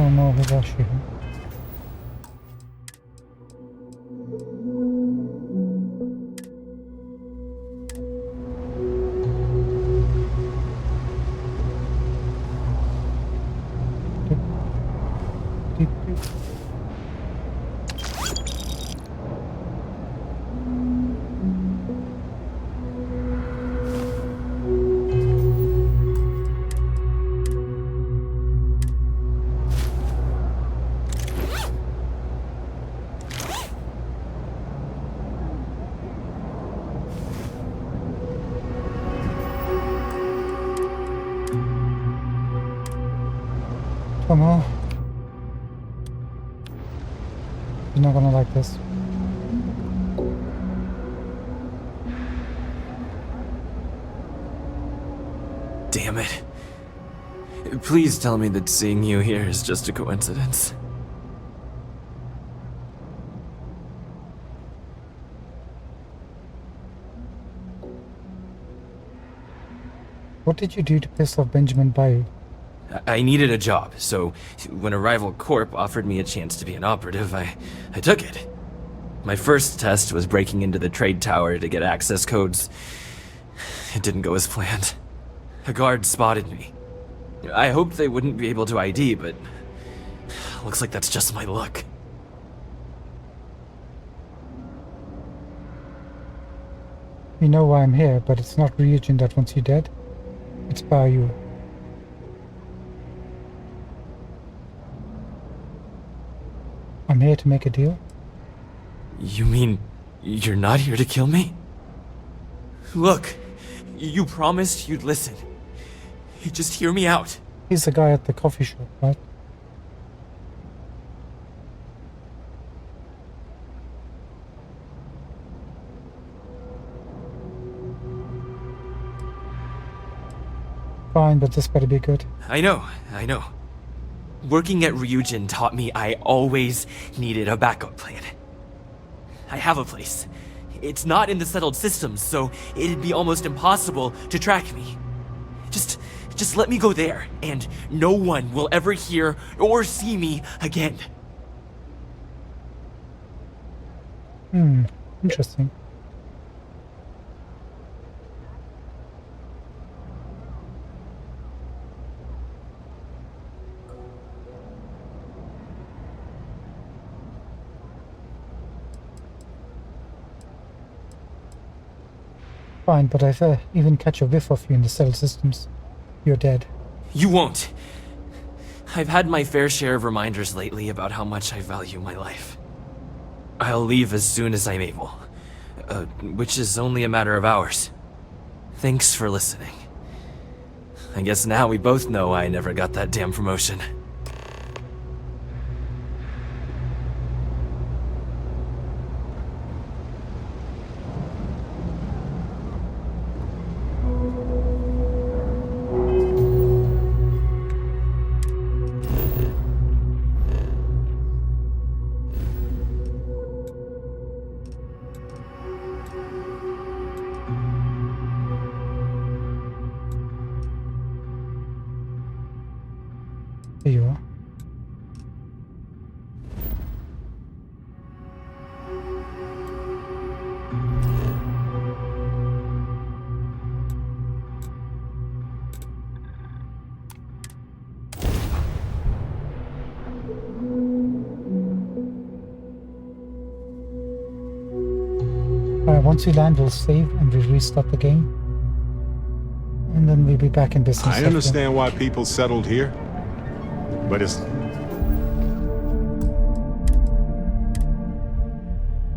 more with our shooting. Come on. You're not gonna like this. Damn it. Please tell me that seeing you here is just a coincidence. What did you do to piss off Benjamin Bayou? I needed a job, so when a rival corp offered me a chance to be an operative, I took it. My first test was breaking into the trade tower to get access codes. It didn't go as planned. A guard spotted me. I hoped they wouldn't be able to ID, but looks like that's just my luck. You know why I'm here, but it's not Ryujin that wants you dead. It's Bayou. I'm here to make a deal. You mean you're not here to kill me? Look, you promised you'd listen. Just hear me out. He's the guy at the coffee shop, right? Fine, but this better be good. I know. Working at Ryujin taught me I always needed a backup plan. I have a place. It's not in the settled systems, so it'd be almost impossible to track me. Just let me go there, and no one will ever hear or see me again. Interesting. Fine, but if I even catch a whiff of you in the settled systems, you're dead. You won't. I've had my fair share of reminders lately about how much I value my life. I'll leave as soon as I'm able, which is only a matter of hours. Thanks for listening. I guess now we both know I never got that damn promotion. Here you are. Once we land, we'll save and we'll restart the game. And then we'll be back in business. I understand why people settled here, but it's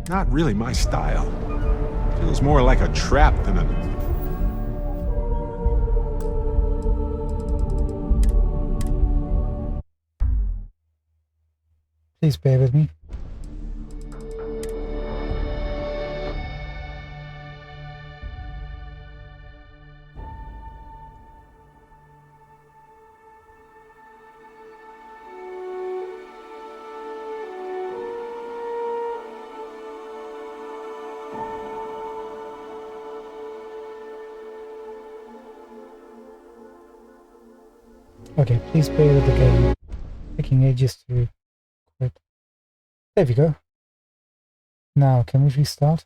not really my style. Feels more like a trap than a... Please bear with me. Okay, please bear with the game. The taking ages to quit. There we go. Now, can we restart?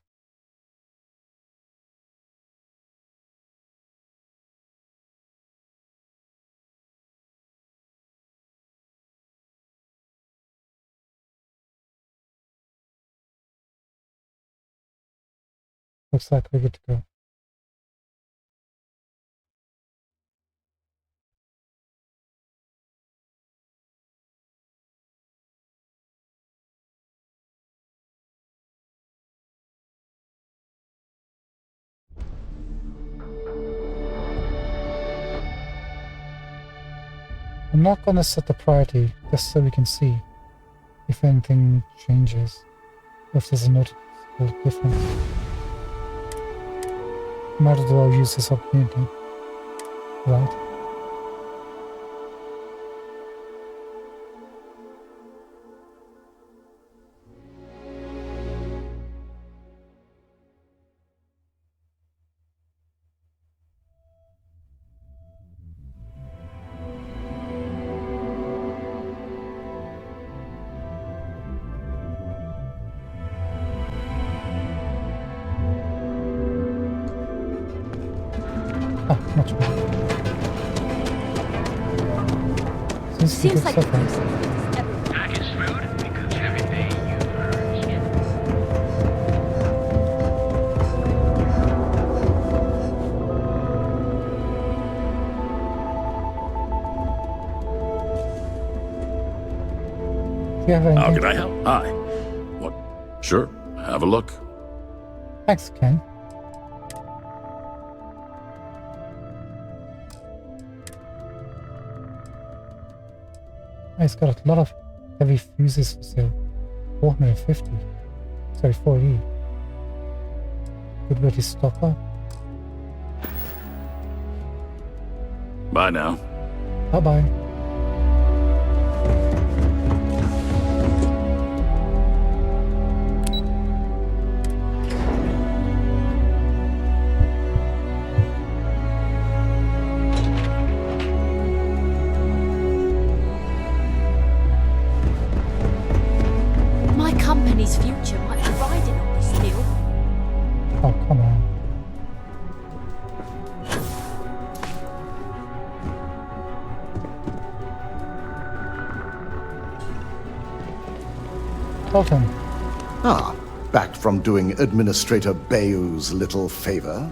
Looks like we're good to go. I'm not gonna set the priority just so we can see if anything changes, if there's a noticeable difference. Might as well use this opportunity, right? Much more. Seems like Packaged food includes everything you've heard. How can I help? Hi. What? Sure. Have a look. Thanks, Ken. It's got a lot of heavy fuses for sale. 450. Sorry, 4E. Good way to stock up. Bye now. Bye-bye. my company's future might be riding on this deal. Oh, come on. Welcome. Ah, back from doing Administrator Bayou's little favor.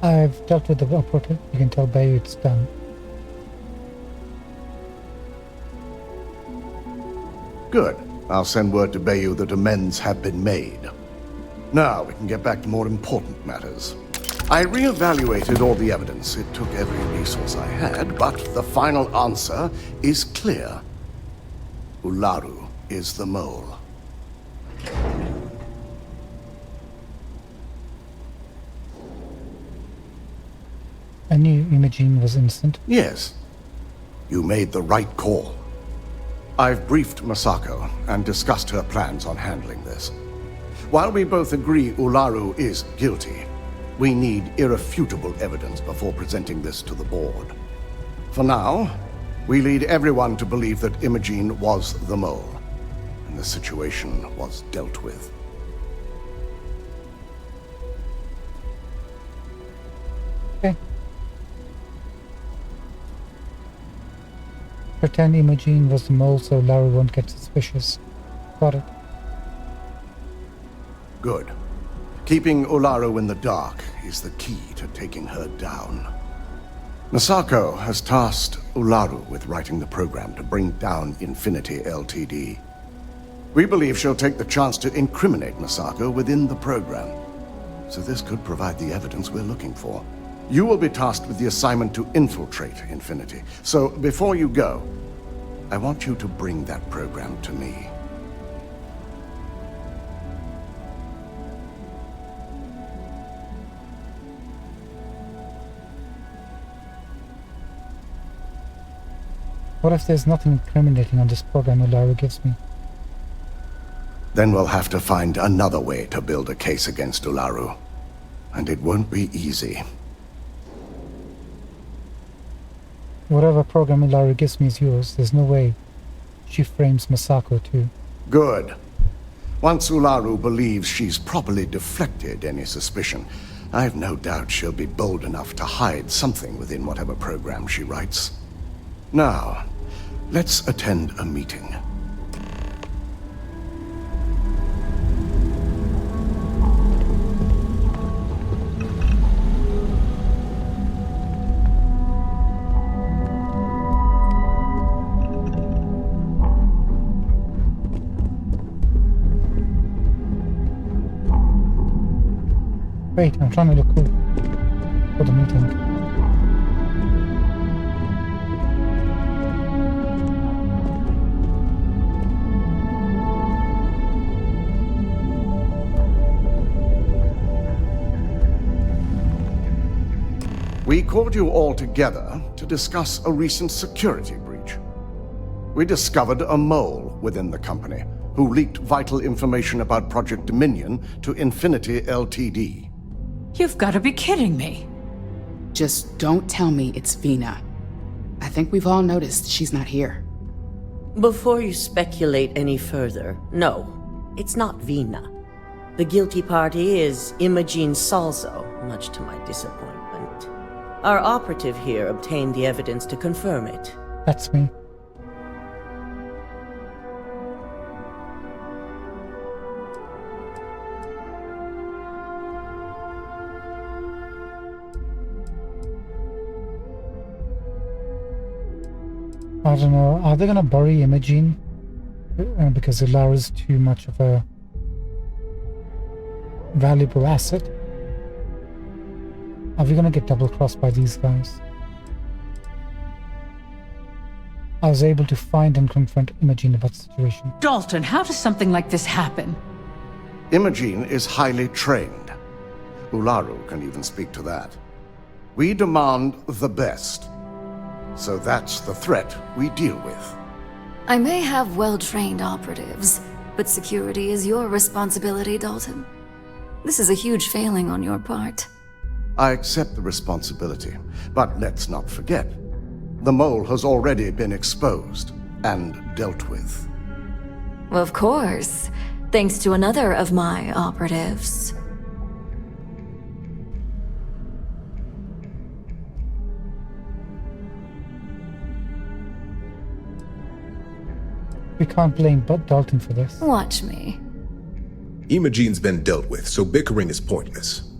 I've dealt with the operative. You can tell Bayou it's done. Good. I'll send word to Bayou that amends have been made. Now we can get back to more important matters. I reevaluated all the evidence. It took every resource I had, but the final answer is clear. Ularu is the mole. I knew Imogene was innocent. Yes. You made the right call. I've briefed Masako and discussed her plans on handling this. While we both agree Ularu is guilty, we need irrefutable evidence before presenting this to the board. For now, we lead everyone to believe that Imogene was the mole, and the situation was dealt with. Okay. Pretend Imogene was the mole so Lara won't get suspicious. Got it. Good. Keeping Ularu in the dark is the key to taking her down. Masako has tasked Ularu with writing the program to bring down Infinity Ltd. We believe she'll take the chance to incriminate Masako within the program, so this could provide the evidence we're looking for. You will be tasked with the assignment to infiltrate Infinity, so before you go, I want you to bring that program to me. What if there's nothing incriminating on this program Ularu gives me? Then we'll have to find another way to build a case against Ularu. And it won't be easy. Whatever program Ularu gives me is yours. There's no way she frames Masako too. Good. Once Ularu believes she's properly deflected any suspicion, I've no doubt she'll be bold enough to hide something within whatever program she writes. Now, let's attend a meeting. Wait, I'm trying to look cool for the meeting. We called you all together to discuss a recent security breach. We discovered a mole within the company who leaked vital information about Project Dominion to Infinity Ltd. You've got to be kidding me. Just don't tell me it's Vina. I think we've all noticed she's not here. Before you speculate any further, no, it's not Vina. The guilty party is Imogene Salzo, much to my disappointment. Our operative here obtained the evidence to confirm it. That's me. I don't know, are they gonna bury Imogene? Because Ilara's too much of a valuable asset? Are we gonna get double-crossed by these guys? I was able to find and confront Imogene about the situation. Dalton, how does something like this happen? Imogene is highly trained. Ularu can even speak to that. We demand the best. So that's the threat we deal with. I may have well-trained operatives, but security is your responsibility, Dalton. This is a huge failing on your part. I accept the responsibility, but let's not forget, the mole has already been exposed and dealt with. Of course, thanks to another of my operatives. We can't blame Dalton for this. Watch me. Imogene's been dealt with, so bickering is pointless.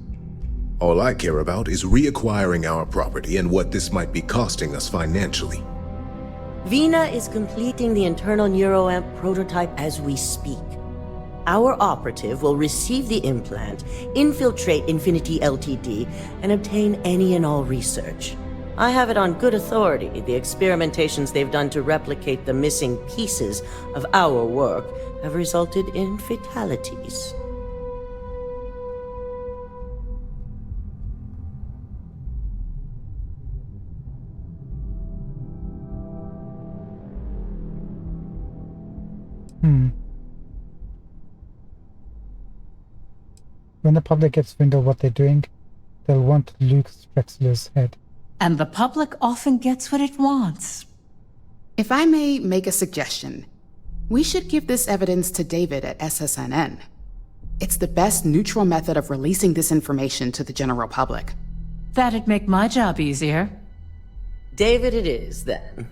All I care about is reacquiring our property and what this might be costing us financially. Vina is completing the internal neuroamp prototype as we speak. Our operative will receive the implant, infiltrate Infinity Ltd, and obtain any and all research. I have it on good authority the experimentations they've done to replicate the missing pieces of our work have resulted in fatalities. When the public gets wind of what they're doing, they'll want Luke Strexler's head. And the public often gets what it wants. If I may make a suggestion, we should give this evidence to David at SSNN. It's the best neutral method of releasing this information to the general public. That'd make my job easier. David it is, then.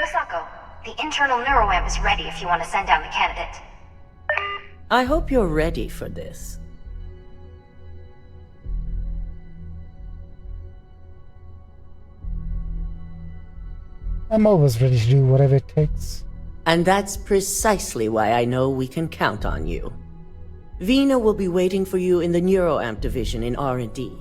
Masako, the internal neuroamp is ready if you want to send down the candidate. I hope you're ready for this. I'm always ready to do whatever it takes. And that's precisely why I know we can count on you. Vina will be waiting for you in the neuroamp division in R&D.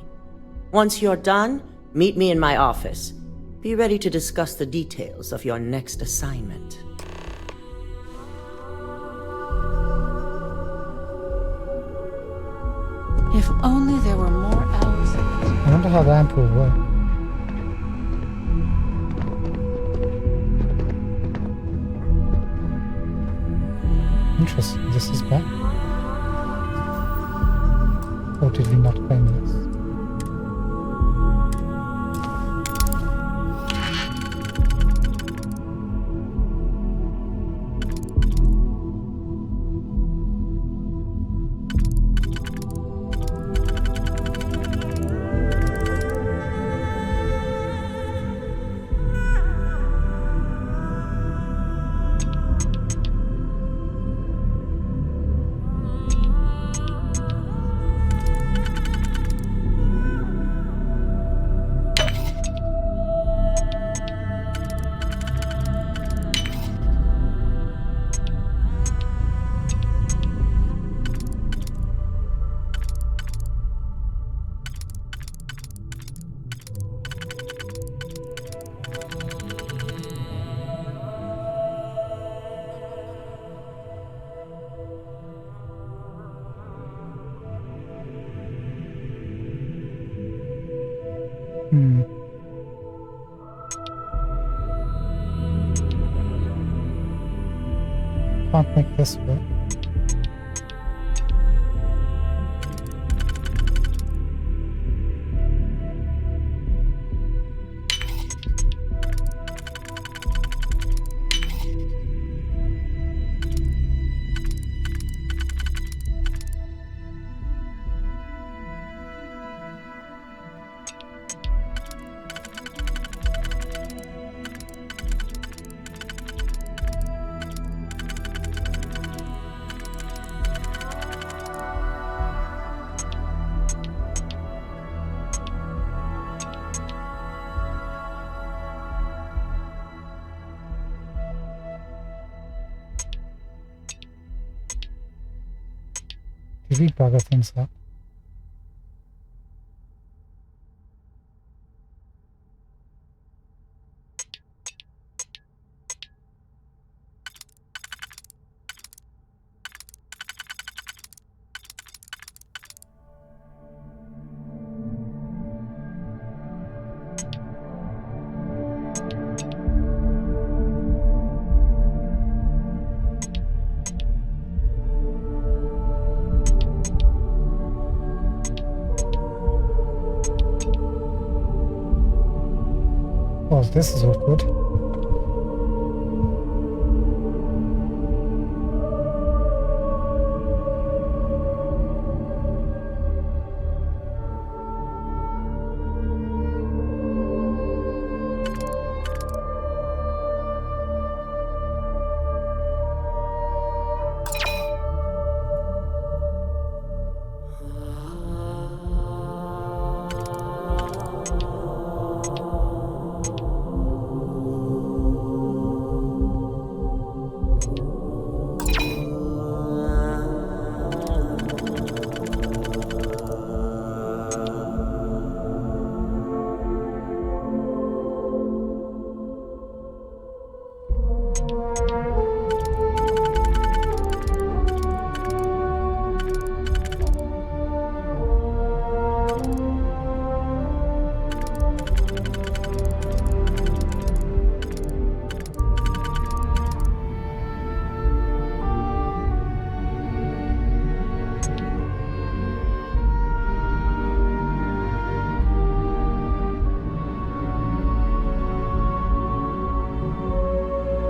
Once you're done, meet me in my office. Be ready to discuss the details of your next assignment. If only there were more hours. I wonder how the amp will work. Interesting, this is bad. Or did we not claim this? can't make this work. Did we bugger things up? Oh, this is awkward.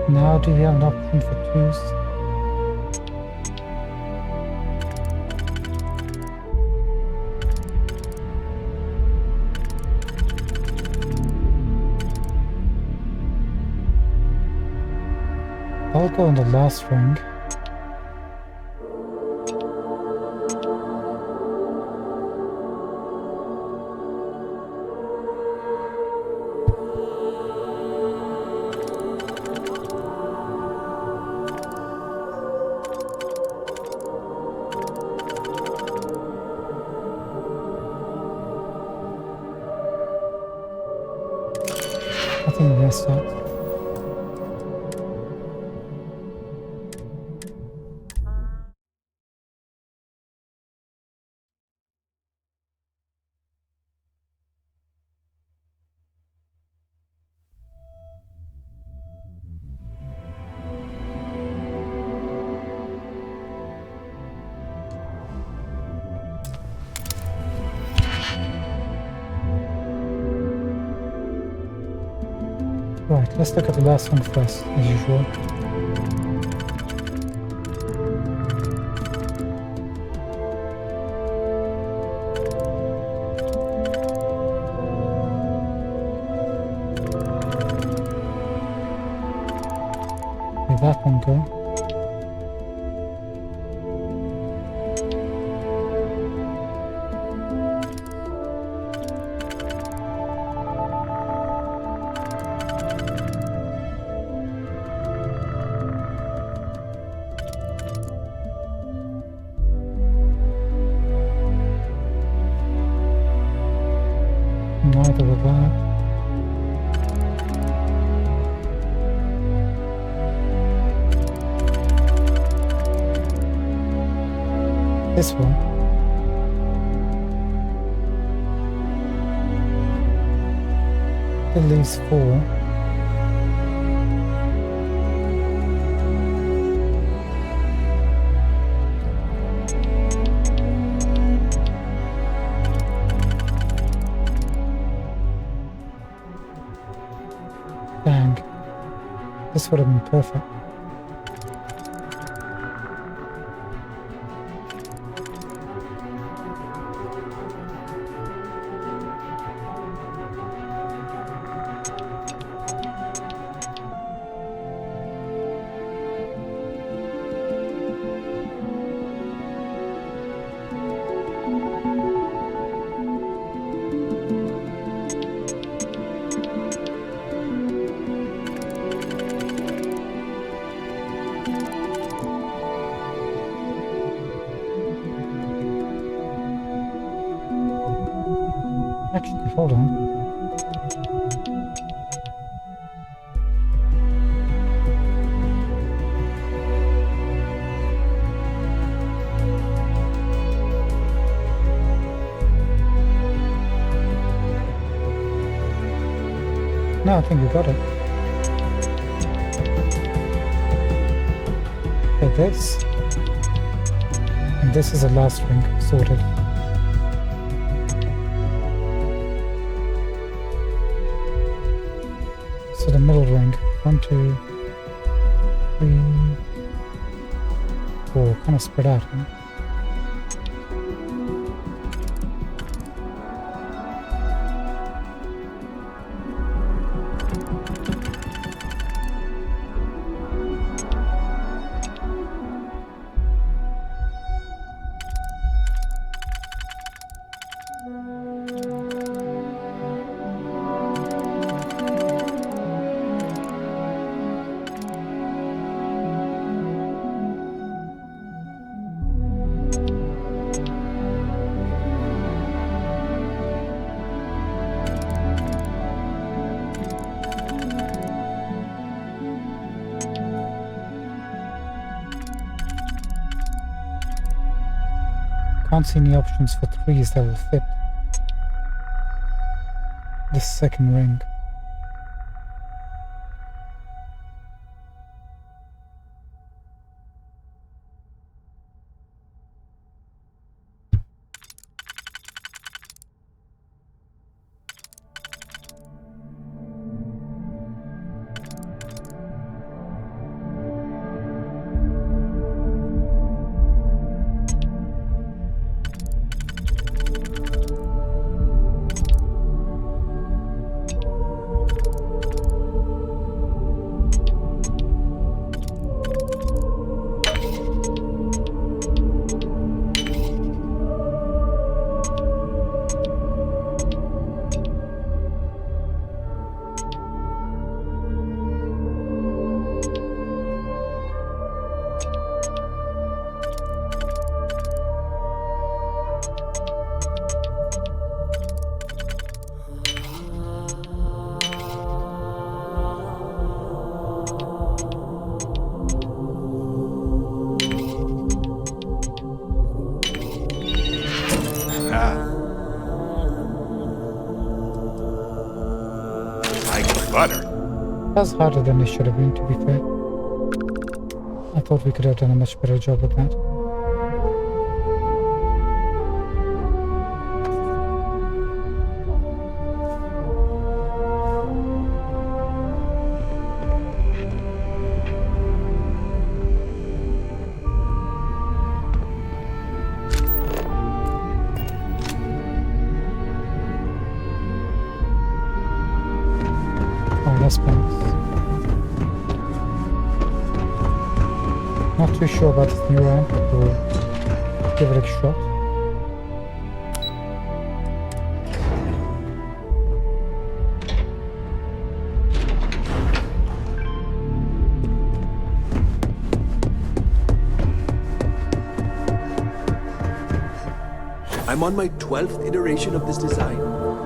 Now do we have an option for twos? I'll go on the last ring. I think we messed up. Right, let's look at the last one first, as usual. Let that one go. Neither of that. This one. It leaves 4. Dang. This would have been perfect. Actually, hold on. No, I think we got it. Okay, this. And this is the last ring sorted. So the middle ring. 1, 2, 3, 4. Kind of spread out, huh? Can't see any options for 3s that will fit this second ring. That's harder than it should have been, to be fair. I thought we could have done a much better job with that. Oh, that's nice. Not too sure about this new ramp, but we'll give it a shot. I'm on my 12th iteration of this design.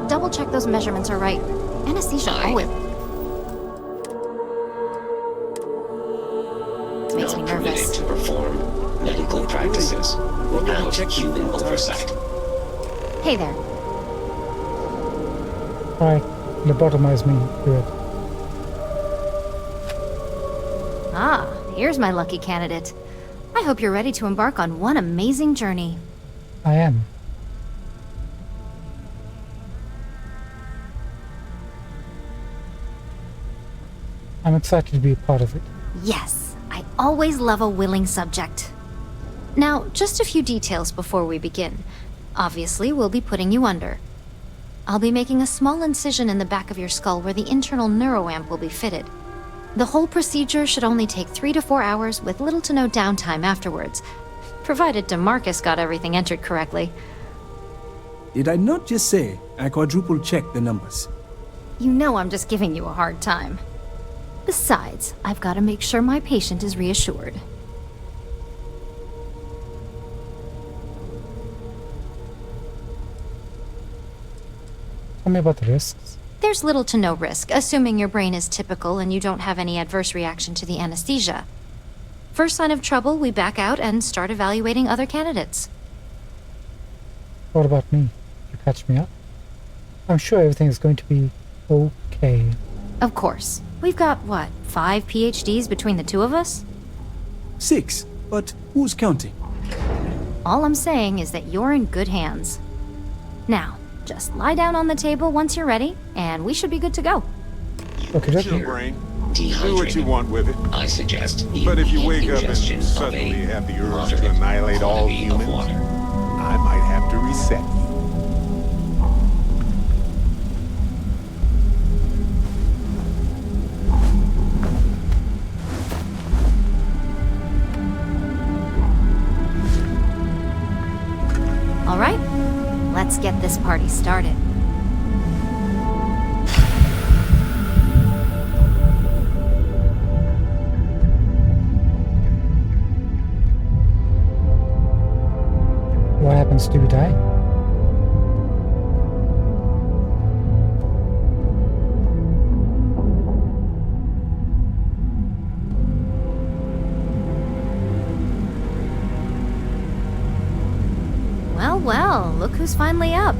Double check those measurements are right. Anesthesia always makes me nervous. To perform medical practices without human oversight. Hey there. Alright, lobotomize me. Do it. Ah, here's my lucky candidate. I hope you're ready to embark on one amazing journey. I am. I'm excited to be a part of it. Yes, I always love a willing subject. Now, just a few details before we begin. Obviously, we'll be putting you under. I'll be making a small incision in the back of your skull where the internal neuroamp will be fitted. The whole procedure should only take 3 to 4 hours with little to no downtime afterwards, provided DeMarcus got everything entered correctly. Did I not just say I quadruple checked the numbers? You know I'm just giving you a hard time. Besides, I've got to make sure my patient is reassured. Tell me about the risks. There's little to no risk, assuming your brain is typical and you don't have any adverse reaction to the anesthesia. First sign of trouble, we back out and start evaluating other candidates. What about me? You catch me up? I'm sure everything is going to be okay. Of course. We've got, what, 5 PhDs between the two of us? 6, but who's counting? All I'm saying is that you're in good hands. Now, just lie down on the table once you're ready, and we should be good to go. Okay, It's your brain. Do what you want with it. I suggest But if you wake up and ingestion of suddenly a have the urge moderate to annihilate all quantity of humans, water. I might have to reset you. All right, let's get this party started. What happens? Do we die? Well, well, look who's finally up.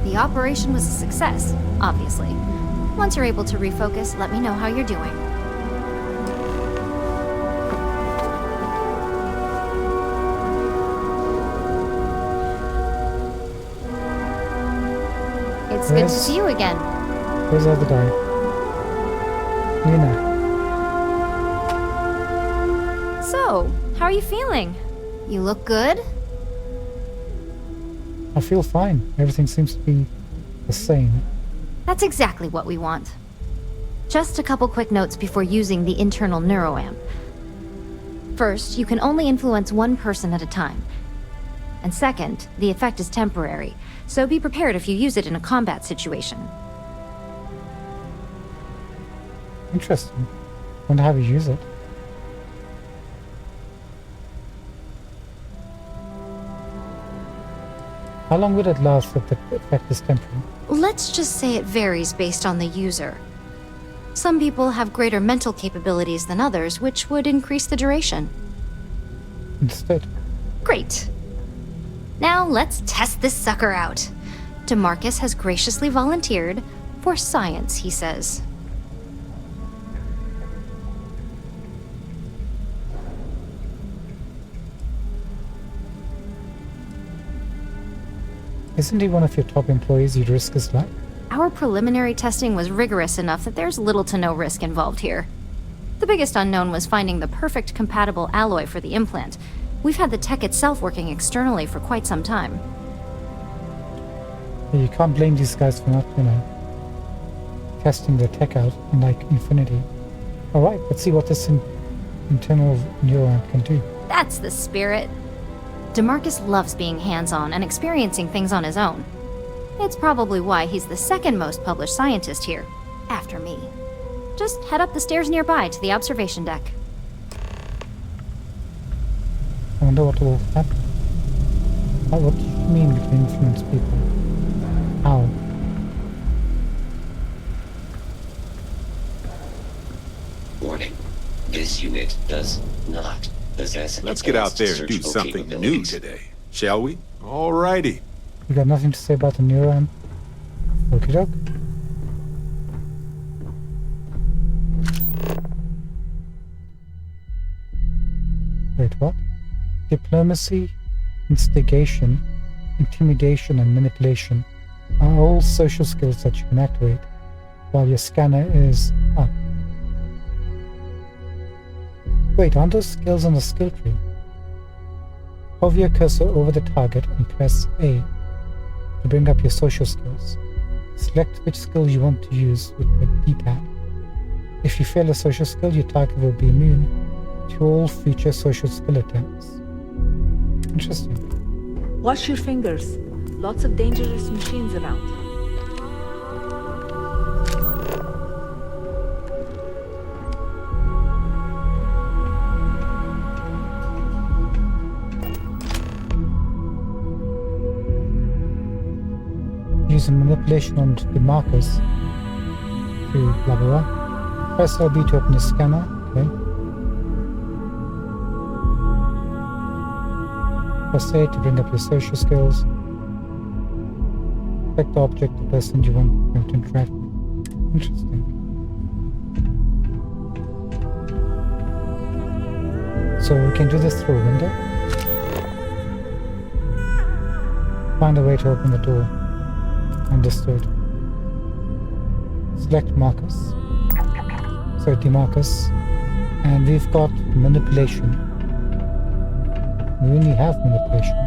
The operation was a success, obviously. Once you're able to refocus, let me know how you're doing. It's good to see you again. Where's the other guy? Lena. So, how are you feeling? You look good? I feel fine. Everything seems to be the same. That's exactly what we want. Just a couple quick notes before using the internal neuroamp. First, you can only influence one person at a time. And second, the effect is temporary, so be prepared if you use it in a combat situation. Interesting. Wonder how you use it. How long would it last if the effect is temporary? Let's just say it varies based on the user. Some people have greater mental capabilities than others, which would increase the duration. Understood. Great. Now let's test this sucker out. DeMarcus has graciously volunteered for science, he says. Isn't he one of your top employees you'd risk his life? Our preliminary testing was rigorous enough that there's little to no risk involved here. The biggest unknown was finding the perfect compatible alloy for the implant. We've had the tech itself working externally for quite some time. Yeah, you can't blame these guys for not, testing their tech out, unlike Infinity. Alright, let's see what this internal neuron can do. That's the spirit. DeMarcus loves being hands-on and experiencing things on his own. It's probably why he's the second most published scientist here, after me. Just head up the stairs nearby to the observation deck. I wonder what will happen. What do you mean you can influence people? How? Warning. This unit does not possess. Let's get out there and do something new today, shall we? Alrighty. You got nothing to say about the neuron? Okie doke. Wait, what? Diplomacy, instigation, intimidation, and manipulation are all social skills that you can activate while your scanner is up. Wait, aren't those skills on the skill tree? Hover your cursor over the target and press A to bring up your social skills. Select which skill you want to use with the D-pad. If you fail a social skill, your target will be immune to all future social skill attempts. Interesting. Wash your fingers. Lots of dangerous machines around. Using manipulation on the markers to blah blah blah. Press LB to open the scanner. Okay. Press A to bring up your social skills. Select the object, the person you want them to interact with. Interesting. So we can do this through a window. Find a way to open the door. Understood. Select Marcus. So demarcus. And we've got manipulation. We only have manipulation.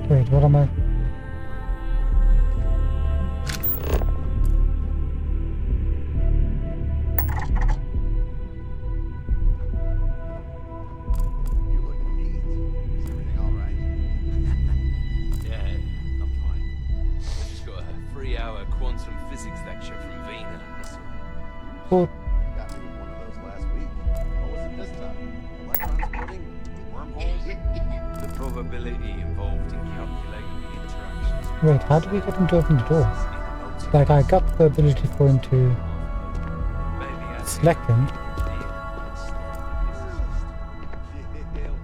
Wait, what am I? You look neat. Is everything all right? Yeah, I'm fine. I just got a 3-hour quantum physics lecture from Vina. That's all. Oh, Got me with one of those last week. What was it this time? Electron splitting? Wormholes? The probability involved in calculating the interactions. wait, how do we get him to open the door? Like, I got the ability for him to select him.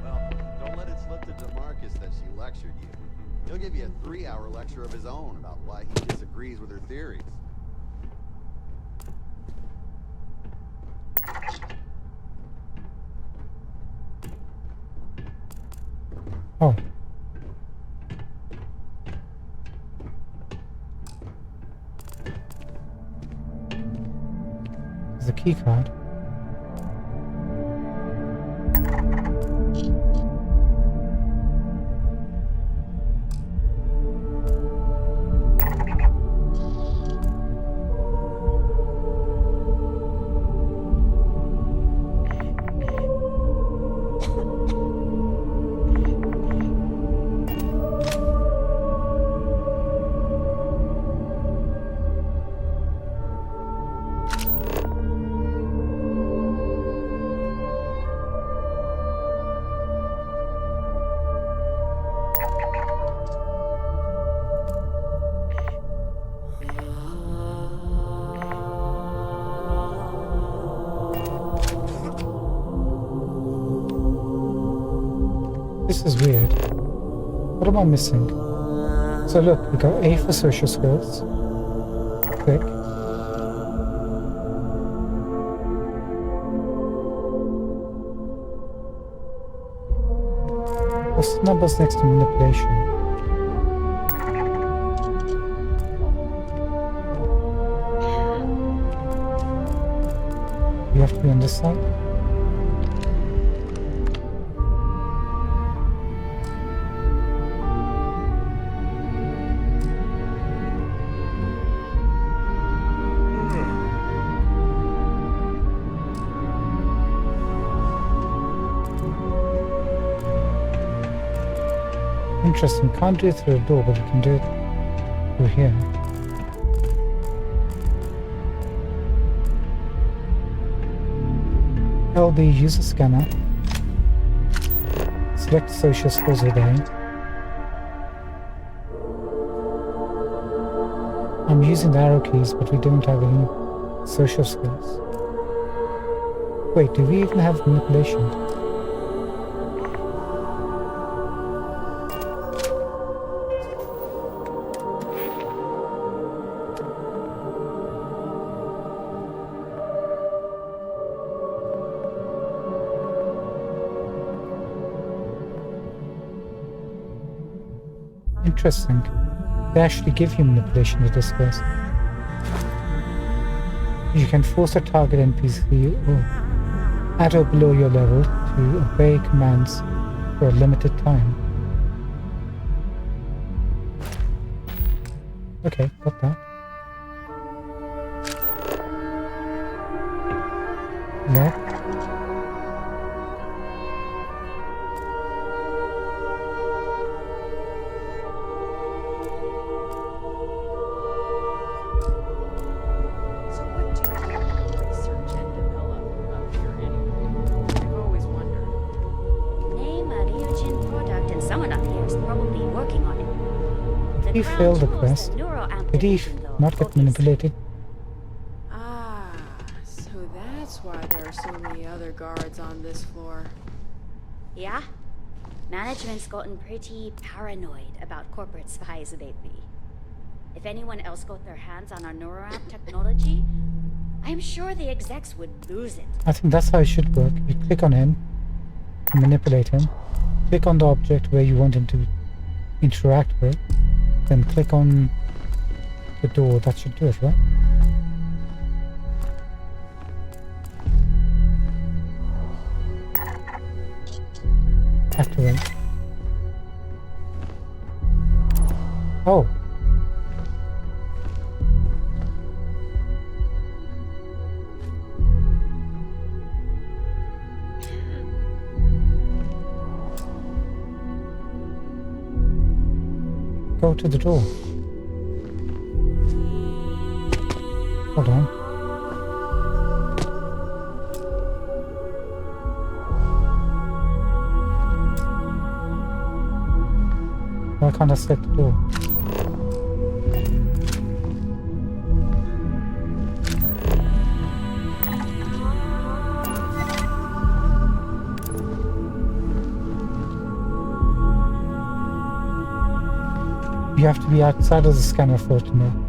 Well, don't let it slip to DeMarcus that she lectured you. He'll give you a 3-hour lecture of his own about why he disagrees with her theories. Oh. There's a key card. This is weird. What am I missing? So look, we got A for social skills. Click. What's the numbers next to manipulation? You have to be on this side? Interesting, can't do it through a door, but we can do it through here. LB, use a scanner. Select social skills with A. I'm using the arrow keys, but we don't have any social skills. Wait, do we even have manipulation? Interesting. They actually give you manipulation with this quest. You can force a target NPC at or below your level to obey commands for a limited time. Okay, got that. No. Did he fail the quest? Did he not get manipulated? Ah, so that's why there are so many other guards on this floor. Yeah? Management's gotten pretty paranoid about corporate spies lately. If anyone else got their hands on our neuroamp technology, I'm sure the execs would lose it. I think that's how it should work. You click on him to manipulate him. Click on the object where you want him to interact with. Then click on the door. That should do it, right? Activate. Oh. Go to the door. Hold on. Why can't I select the door? You have to be outside of the scanner for it to know.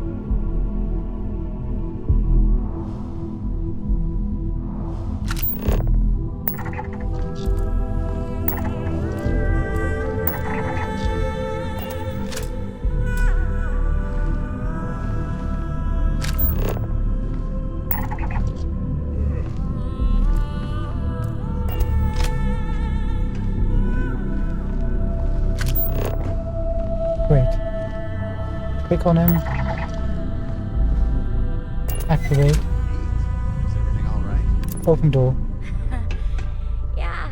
Click on him. Activate. Is everything all right? Open door. Yeah,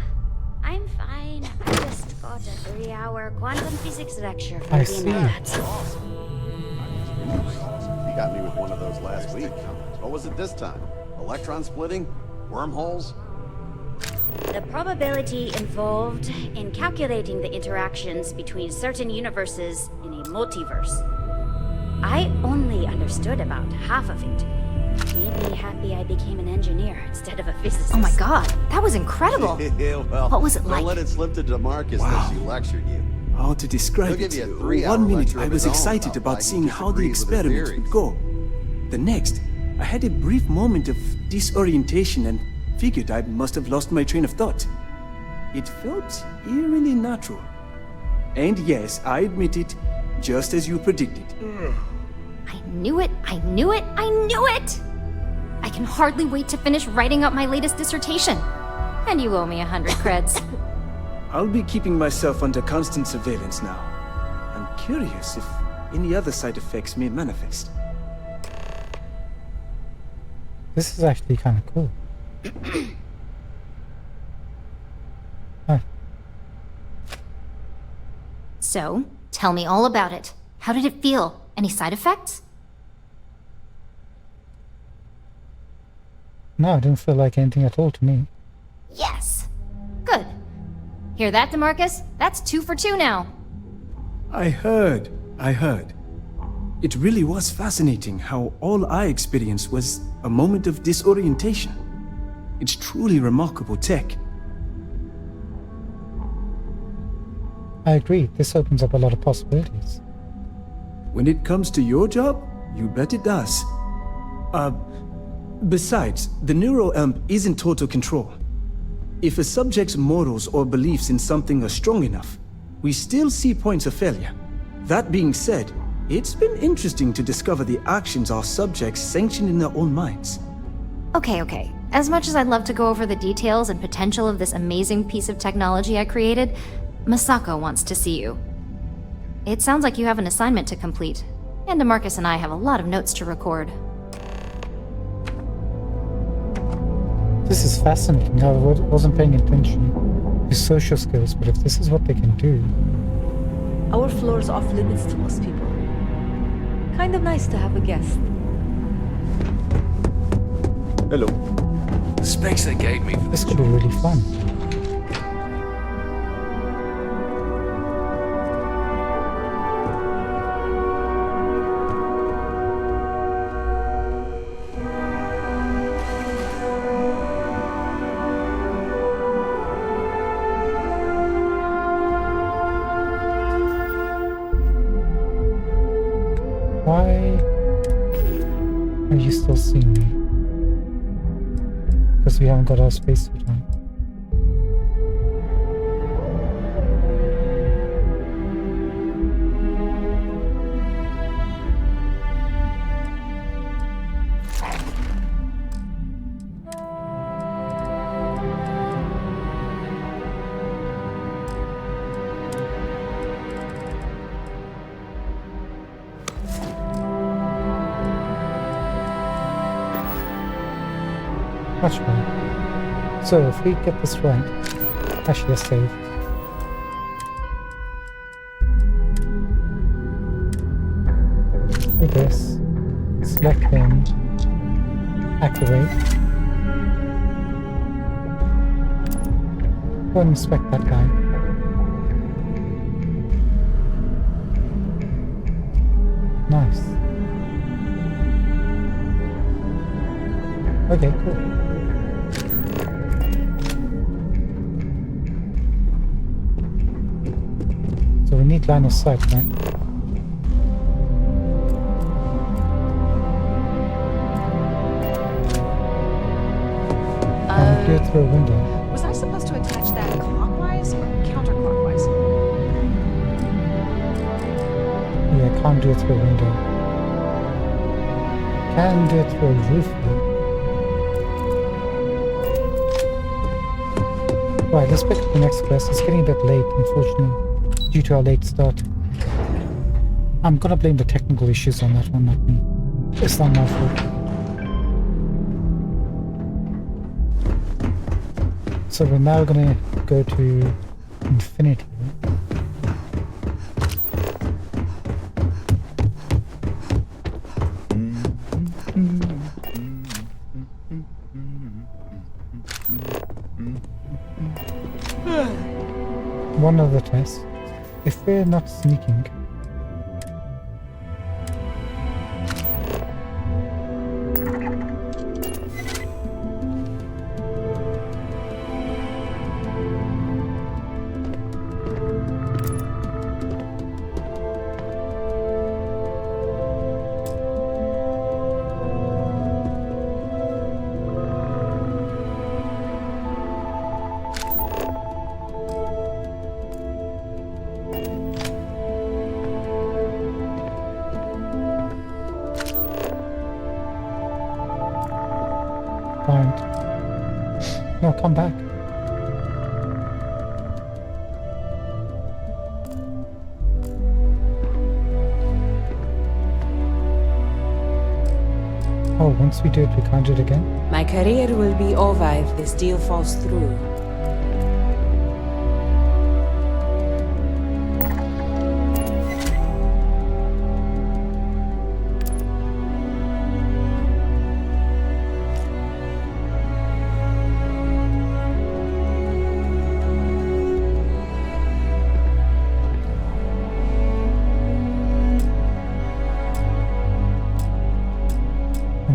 I'm fine. I just got a 3-hour quantum physics lecture from I the see. internet. You got me with one of those last week. What was it this time? Electron splitting? Wormholes? The probability involved in calculating the interactions between certain universes in a multiverse. I only understood about half of it. Made me happy I became an engineer instead of a physicist. Oh my god, that was incredible. Yeah, well, What was it don't like? let it slip to DeMarcus that she lectured you. How to describe He'll it? give you a 3-hour 1 minute lecture I of was his own excited about why about he seeing how the disagrees with his experiment theories. would go. The next, I had a brief moment of disorientation and figured I must have lost my train of thought. It felt eerily natural. And yes, I admit it, just as you predicted. I knew it, I knew it, I knew it! I can hardly wait to finish writing up my latest dissertation. And you owe me 100 creds. I'll be keeping myself under constant surveillance now. I'm curious if any other side effects may manifest. This is actually kind of cool. Huh. So, tell me all about it. How did it feel? Any side effects? No, it didn't feel like anything at all to me. Yes! Good. Hear that, DeMarcus? That's 2 for 2 now. I heard. It really was fascinating how all I experienced was a moment of disorientation. It's truly remarkable tech. I agree, this opens up a lot of possibilities. When it comes to your job, you bet it does. Besides, the neural amp isn't total control. If a subject's morals or beliefs in something are strong enough, we still see points of failure. That being said, it's been interesting to discover the actions our subjects sanction in their own minds. Okay. As much as I'd love to go over the details and potential of this amazing piece of technology I created, Masako wants to see you. It sounds like you have an assignment to complete, and DeMarcus and I have a lot of notes to record. This is fascinating. I wasn't paying attention to social skills, but if this is what they can do... Our floor's off limits to most people. Kind of nice to have a guest. Hello. The specs they gave me for this could be really fun. Why are you still seeing me? Because we haven't got our spacesuit on. Much more. So if we get this right, actually let's save. Do this, select him, activate. Go and inspect that guy. Nice. Okay, cool. So we need line of sight, right? And do it through a window. Was I supposed to attach that clockwise or counterclockwise? Yeah, can't do it through a window. Can do it through a roof though. Right, let's pick up the next quest. It's getting a bit late, unfortunately, due to our late start. I'm gonna blame the technical issues on that one, not me. It's not my fault. So we're now gonna go to infinity. One other test. If we're not sneaking, no, come back. Oh, once we do it, we can't do it again? My career will be over if this deal falls through.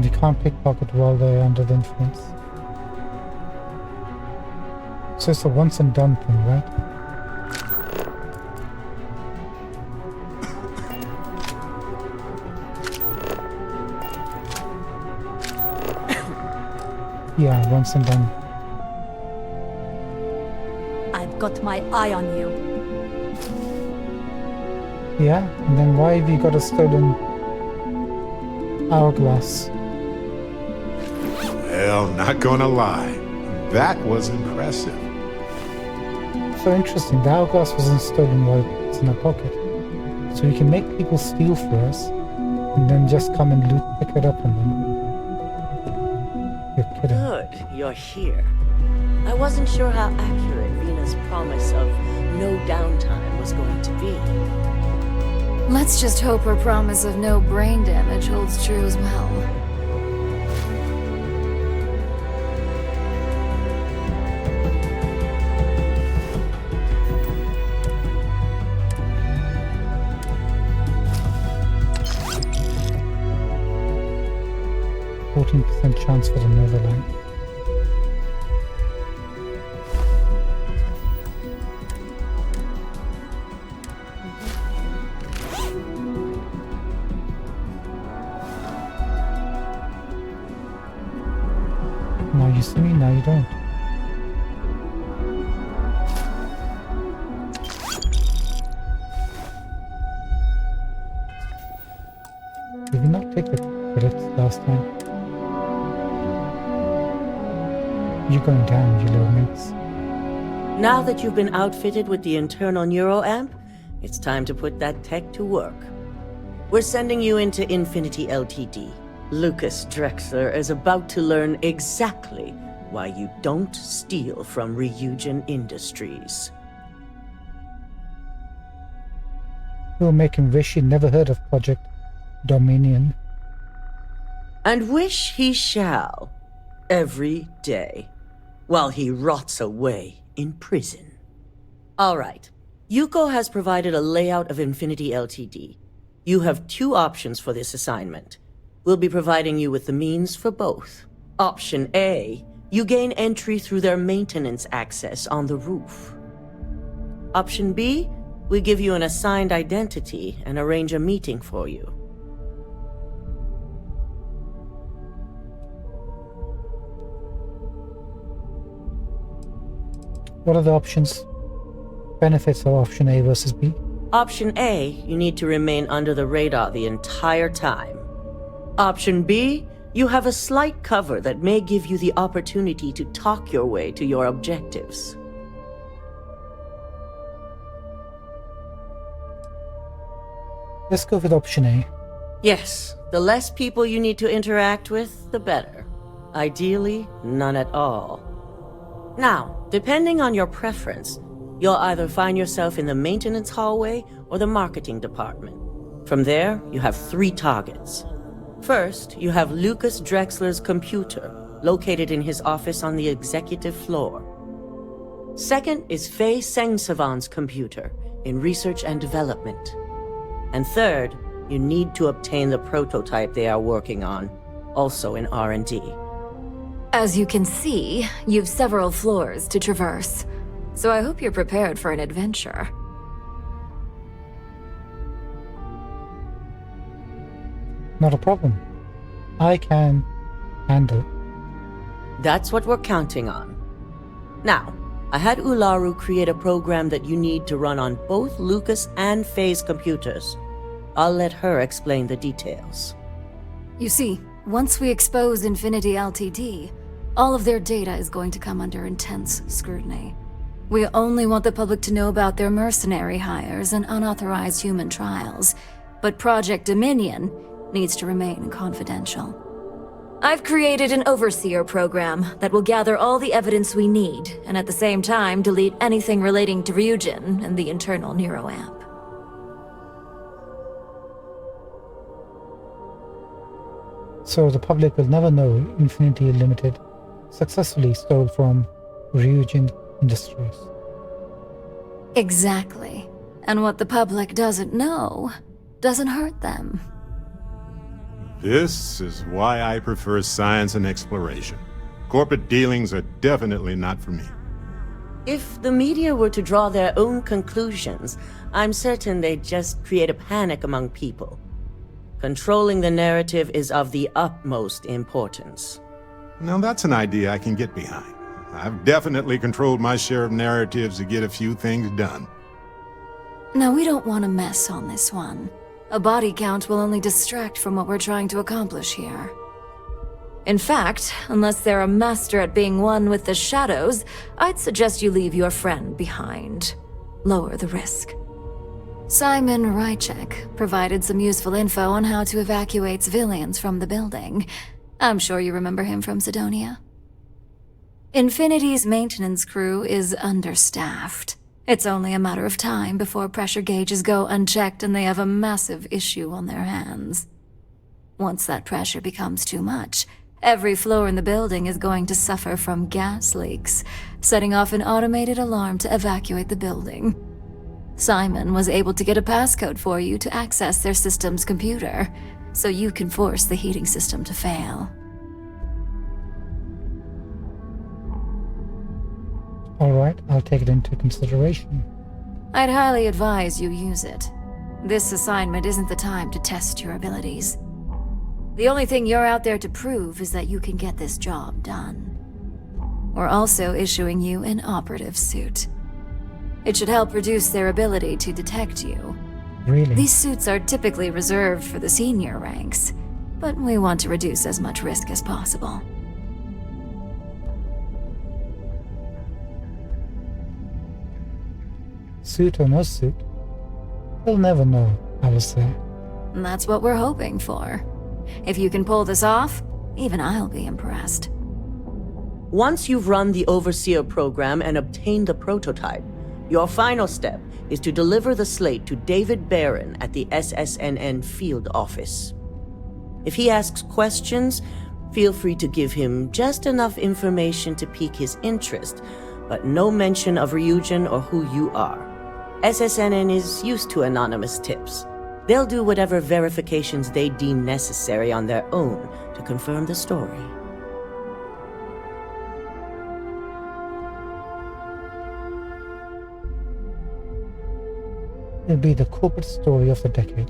And we can't pickpocket while they're under the influence. So it's a once and done thing, right? Yeah, once and done. I've got my eye on you. Yeah, and then why have you got a stolen hourglass? Well, not gonna lie. That was impressive. So interesting, the hourglass wasn't stolen while it's in our pocket. So we can make people steal for us, and then just come and pick it up on them. You're kidding. Good, you're here. I wasn't sure how accurate Vina's promise of no downtime was going to be. Let's just hope her promise of no brain damage holds true as well. Chance for the Netherlands. Now you see me, now you don't. Did we not take the credits last time? You're going down, you little minx. Now that you've been outfitted with the internal neuroamp, it's time to put that tech to work. We're sending you into Infinity Ltd. Lucas Drexler is about to learn exactly why you don't steal from Ryujin Industries. We'll make him wish he'd never heard of Project Dominion. And wish he shall, every day, while he rots away in prison. All right. Yuko has provided a layout of Infinity Ltd. You have two options for this assignment. We'll be providing you with the means for both. Option A, you gain entry through their maintenance access on the roof. Option B, we give you an assigned identity and arrange a meeting for you. What are the options? Benefits of option A versus B? Option A, you need to remain under the radar the entire time. Option B, you have a slight cover that may give you the opportunity to talk your way to your objectives. Let's go with option A. Yes, the less people you need to interact with, the better. Ideally, none at all. Now, depending on your preference, you'll either find yourself in the maintenance hallway or the marketing department. From there, you have 3 targets. First, you have Lucas Drexler's computer, located in his office on the executive floor. Second is Faye Sengsavan's computer, in research and development. And third, you need to obtain the prototype they are working on, also in R&D. As you can see, you've several floors to traverse, so I hope you're prepared for an adventure. Not a problem. I can handle. That's what we're counting on. Now, I had Ularu create a program that you need to run on both Lucas and Faye's computers. I'll let her explain the details. You see, once we expose Infinity Ltd., all of their data is going to come under intense scrutiny. We only want the public to know about their mercenary hires and unauthorized human trials, but Project Dominion needs to remain confidential. I've created an overseer program that will gather all the evidence we need, and at the same time delete anything relating to Ryujin and the internal neuroamp. So the public will never know Infinity Limited successfully stole from Ryujin Industries. Exactly. And what the public doesn't know doesn't hurt them. This is why I prefer science and exploration. Corporate dealings are definitely not for me. If the media were to draw their own conclusions, I'm certain they'd just create a panic among people. Controlling the narrative is of the utmost importance. Now that's an idea I can get behind. I've definitely controlled my share of narratives to get a few things done. Now, we don't want to mess on this one. A body count will only distract from what we're trying to accomplish here. In fact, unless they're a master at being one with the shadows, I'd suggest you leave your friend behind. Lower the risk. Simon Rychek provided some useful info on how to evacuate civilians from the building. I'm sure you remember him from Sidonia. Infinity's maintenance crew is understaffed. It's only a matter of time before pressure gauges go unchecked and they have a massive issue on their hands. Once that pressure becomes too much, every floor in the building is going to suffer from gas leaks, setting off an automated alarm to evacuate the building. Simon was able to get a passcode for you to access their system's computer, so you can force the heating system to fail. Alright, I'll take it into consideration. I'd highly advise you use it. This assignment isn't the time to test your abilities. The only thing you're out there to prove is that you can get this job done. We're also issuing you an operative suit. It should help reduce their ability to detect you. Really? These suits are typically reserved for the senior ranks, but we want to reduce as much risk as possible. Suit or no suit? We'll never know, I will say. And that's what we're hoping for. If you can pull this off, even I'll be impressed. Once you've run the Overseer program and obtained the prototype, your final step is to deliver the slate to David Barron at the SSNN field office. If he asks questions, feel free to give him just enough information to pique his interest, but no mention of Ryujin or who you are. SSNN is used to anonymous tips. They'll do whatever verifications they deem necessary on their own to confirm the story. It'll be the corporate story of the decade.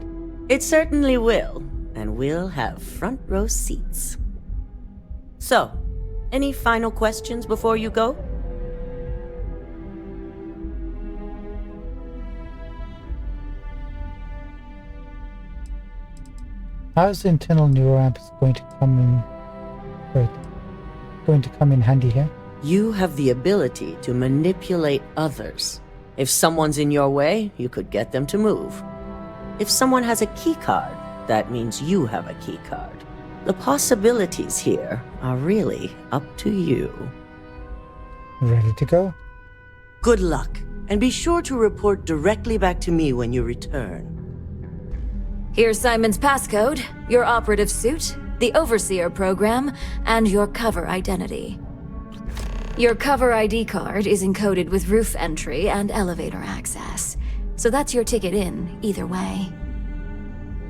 It certainly will, and we'll have front row seats. So, any final questions before you go? How is the internal neuroamp going to come in? Going to come in handy here? You have the ability to manipulate others. If someone's in your way, you could get them to move. If someone has a keycard, that means you have a keycard. The possibilities here are really up to you. Ready to go? Good luck, and be sure to report directly back to me when you return. Here's Simon's passcode, your operative suit, the Overseer program, and your cover identity. Your cover ID card is encoded with roof entry and elevator access, so that's your ticket in, either way.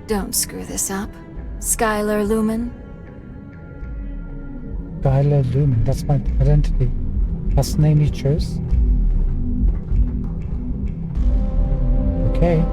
Don't screw this up. Skylar Lumen? Skylar Lumen, that's my identity. That's the name you chose? Okay.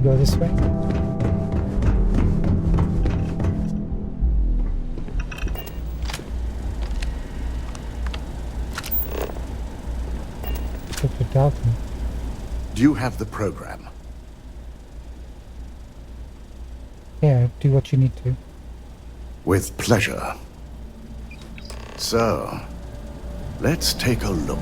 Go this way. Dr. Dalton. Do you have the program? Yeah, do what you need to. With pleasure. So, let's take a look.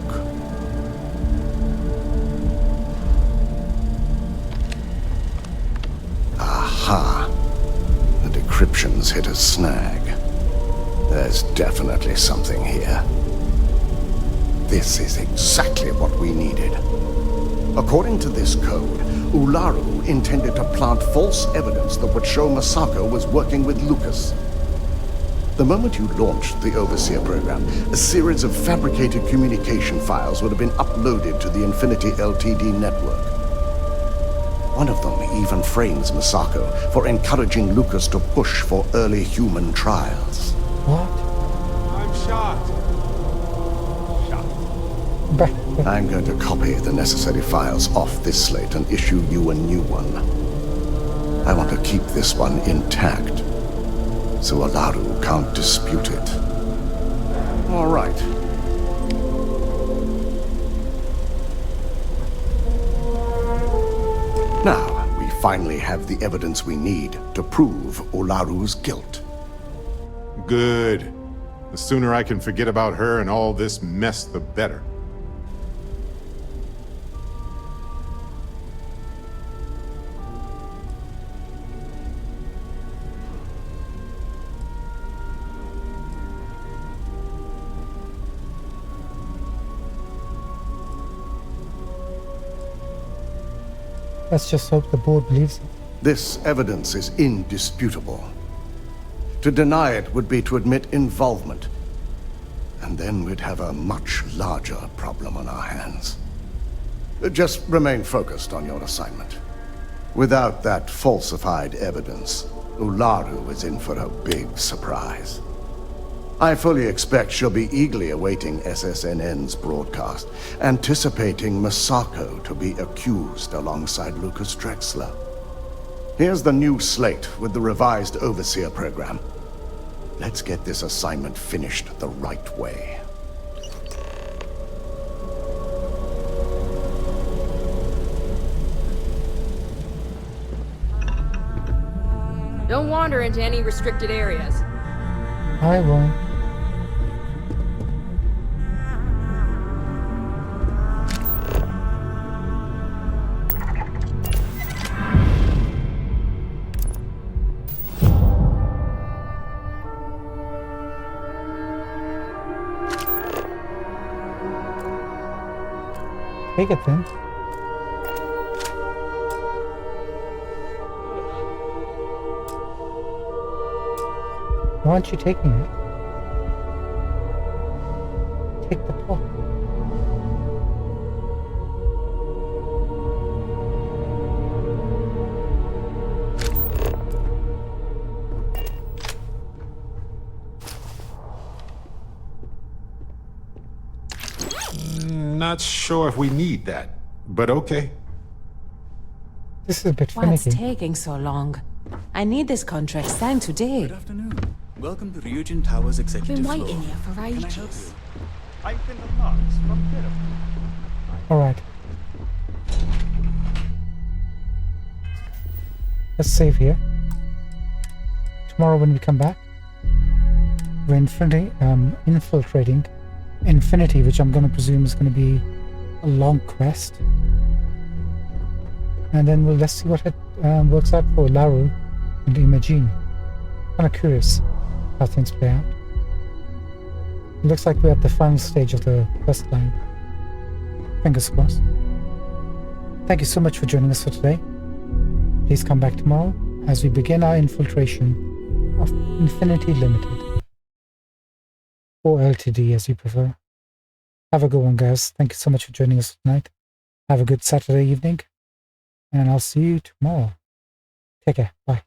Aha! The decryption's hit a snag. There's definitely something here. This is exactly what we needed. According to this code, Ularu intended to plant false evidence that would show Masako was working with Lucas. The moment you launched the Overseer program, a series of fabricated communication files would have been uploaded to the Infinity Ltd network. One of them even frames Masako for encouraging Lucas to push for early human trials. What? I'm shocked. I'm going to copy the necessary files off this slate and issue you a new one. I want to keep this one intact, so Ularu can't dispute it. All right. Now, we finally have the evidence we need to prove Ularu's guilt. Good. The sooner I can forget about her and all this mess, the better. Let's just hope the board believes it. This evidence is indisputable. To deny it would be to admit involvement. And then we'd have a much larger problem on our hands. Just remain focused on your assignment. Without that falsified evidence, Ularu is in for a big surprise. I fully expect she'll be eagerly awaiting SSNN's broadcast, anticipating Masako to be accused alongside Lucas Drexler. Here's the new slate with the revised Overseer program. Let's get this assignment finished the right way. Don't wander into any restricted areas. I won't. Take it then. Why aren't you taking it? Take the pot. Not sure if we need that, but okay. This is a bit What's finicky. taking so long? I need this contract signed today. Good afternoon. Welcome to Ryujin Tower's I've executive been floor. waiting here for Can I help ages. you? I've been the Knox from All right. Let's save here. Tomorrow when we come back, we're infiltrating Infinity, which I'm going to presume is going to be a long quest. And then let's see what it works out for Laru and Imogene. Kind of curious how things play out. It looks like we're at the final stage of the quest line. Fingers crossed. Thank you so much for joining us for today. Please come back tomorrow as we begin our infiltration of Infinity Limited. Or LTD as you prefer. Have a good one, guys. Thank you so much for joining us tonight. Have a good Saturday evening. And I'll see you tomorrow. Take care. Bye.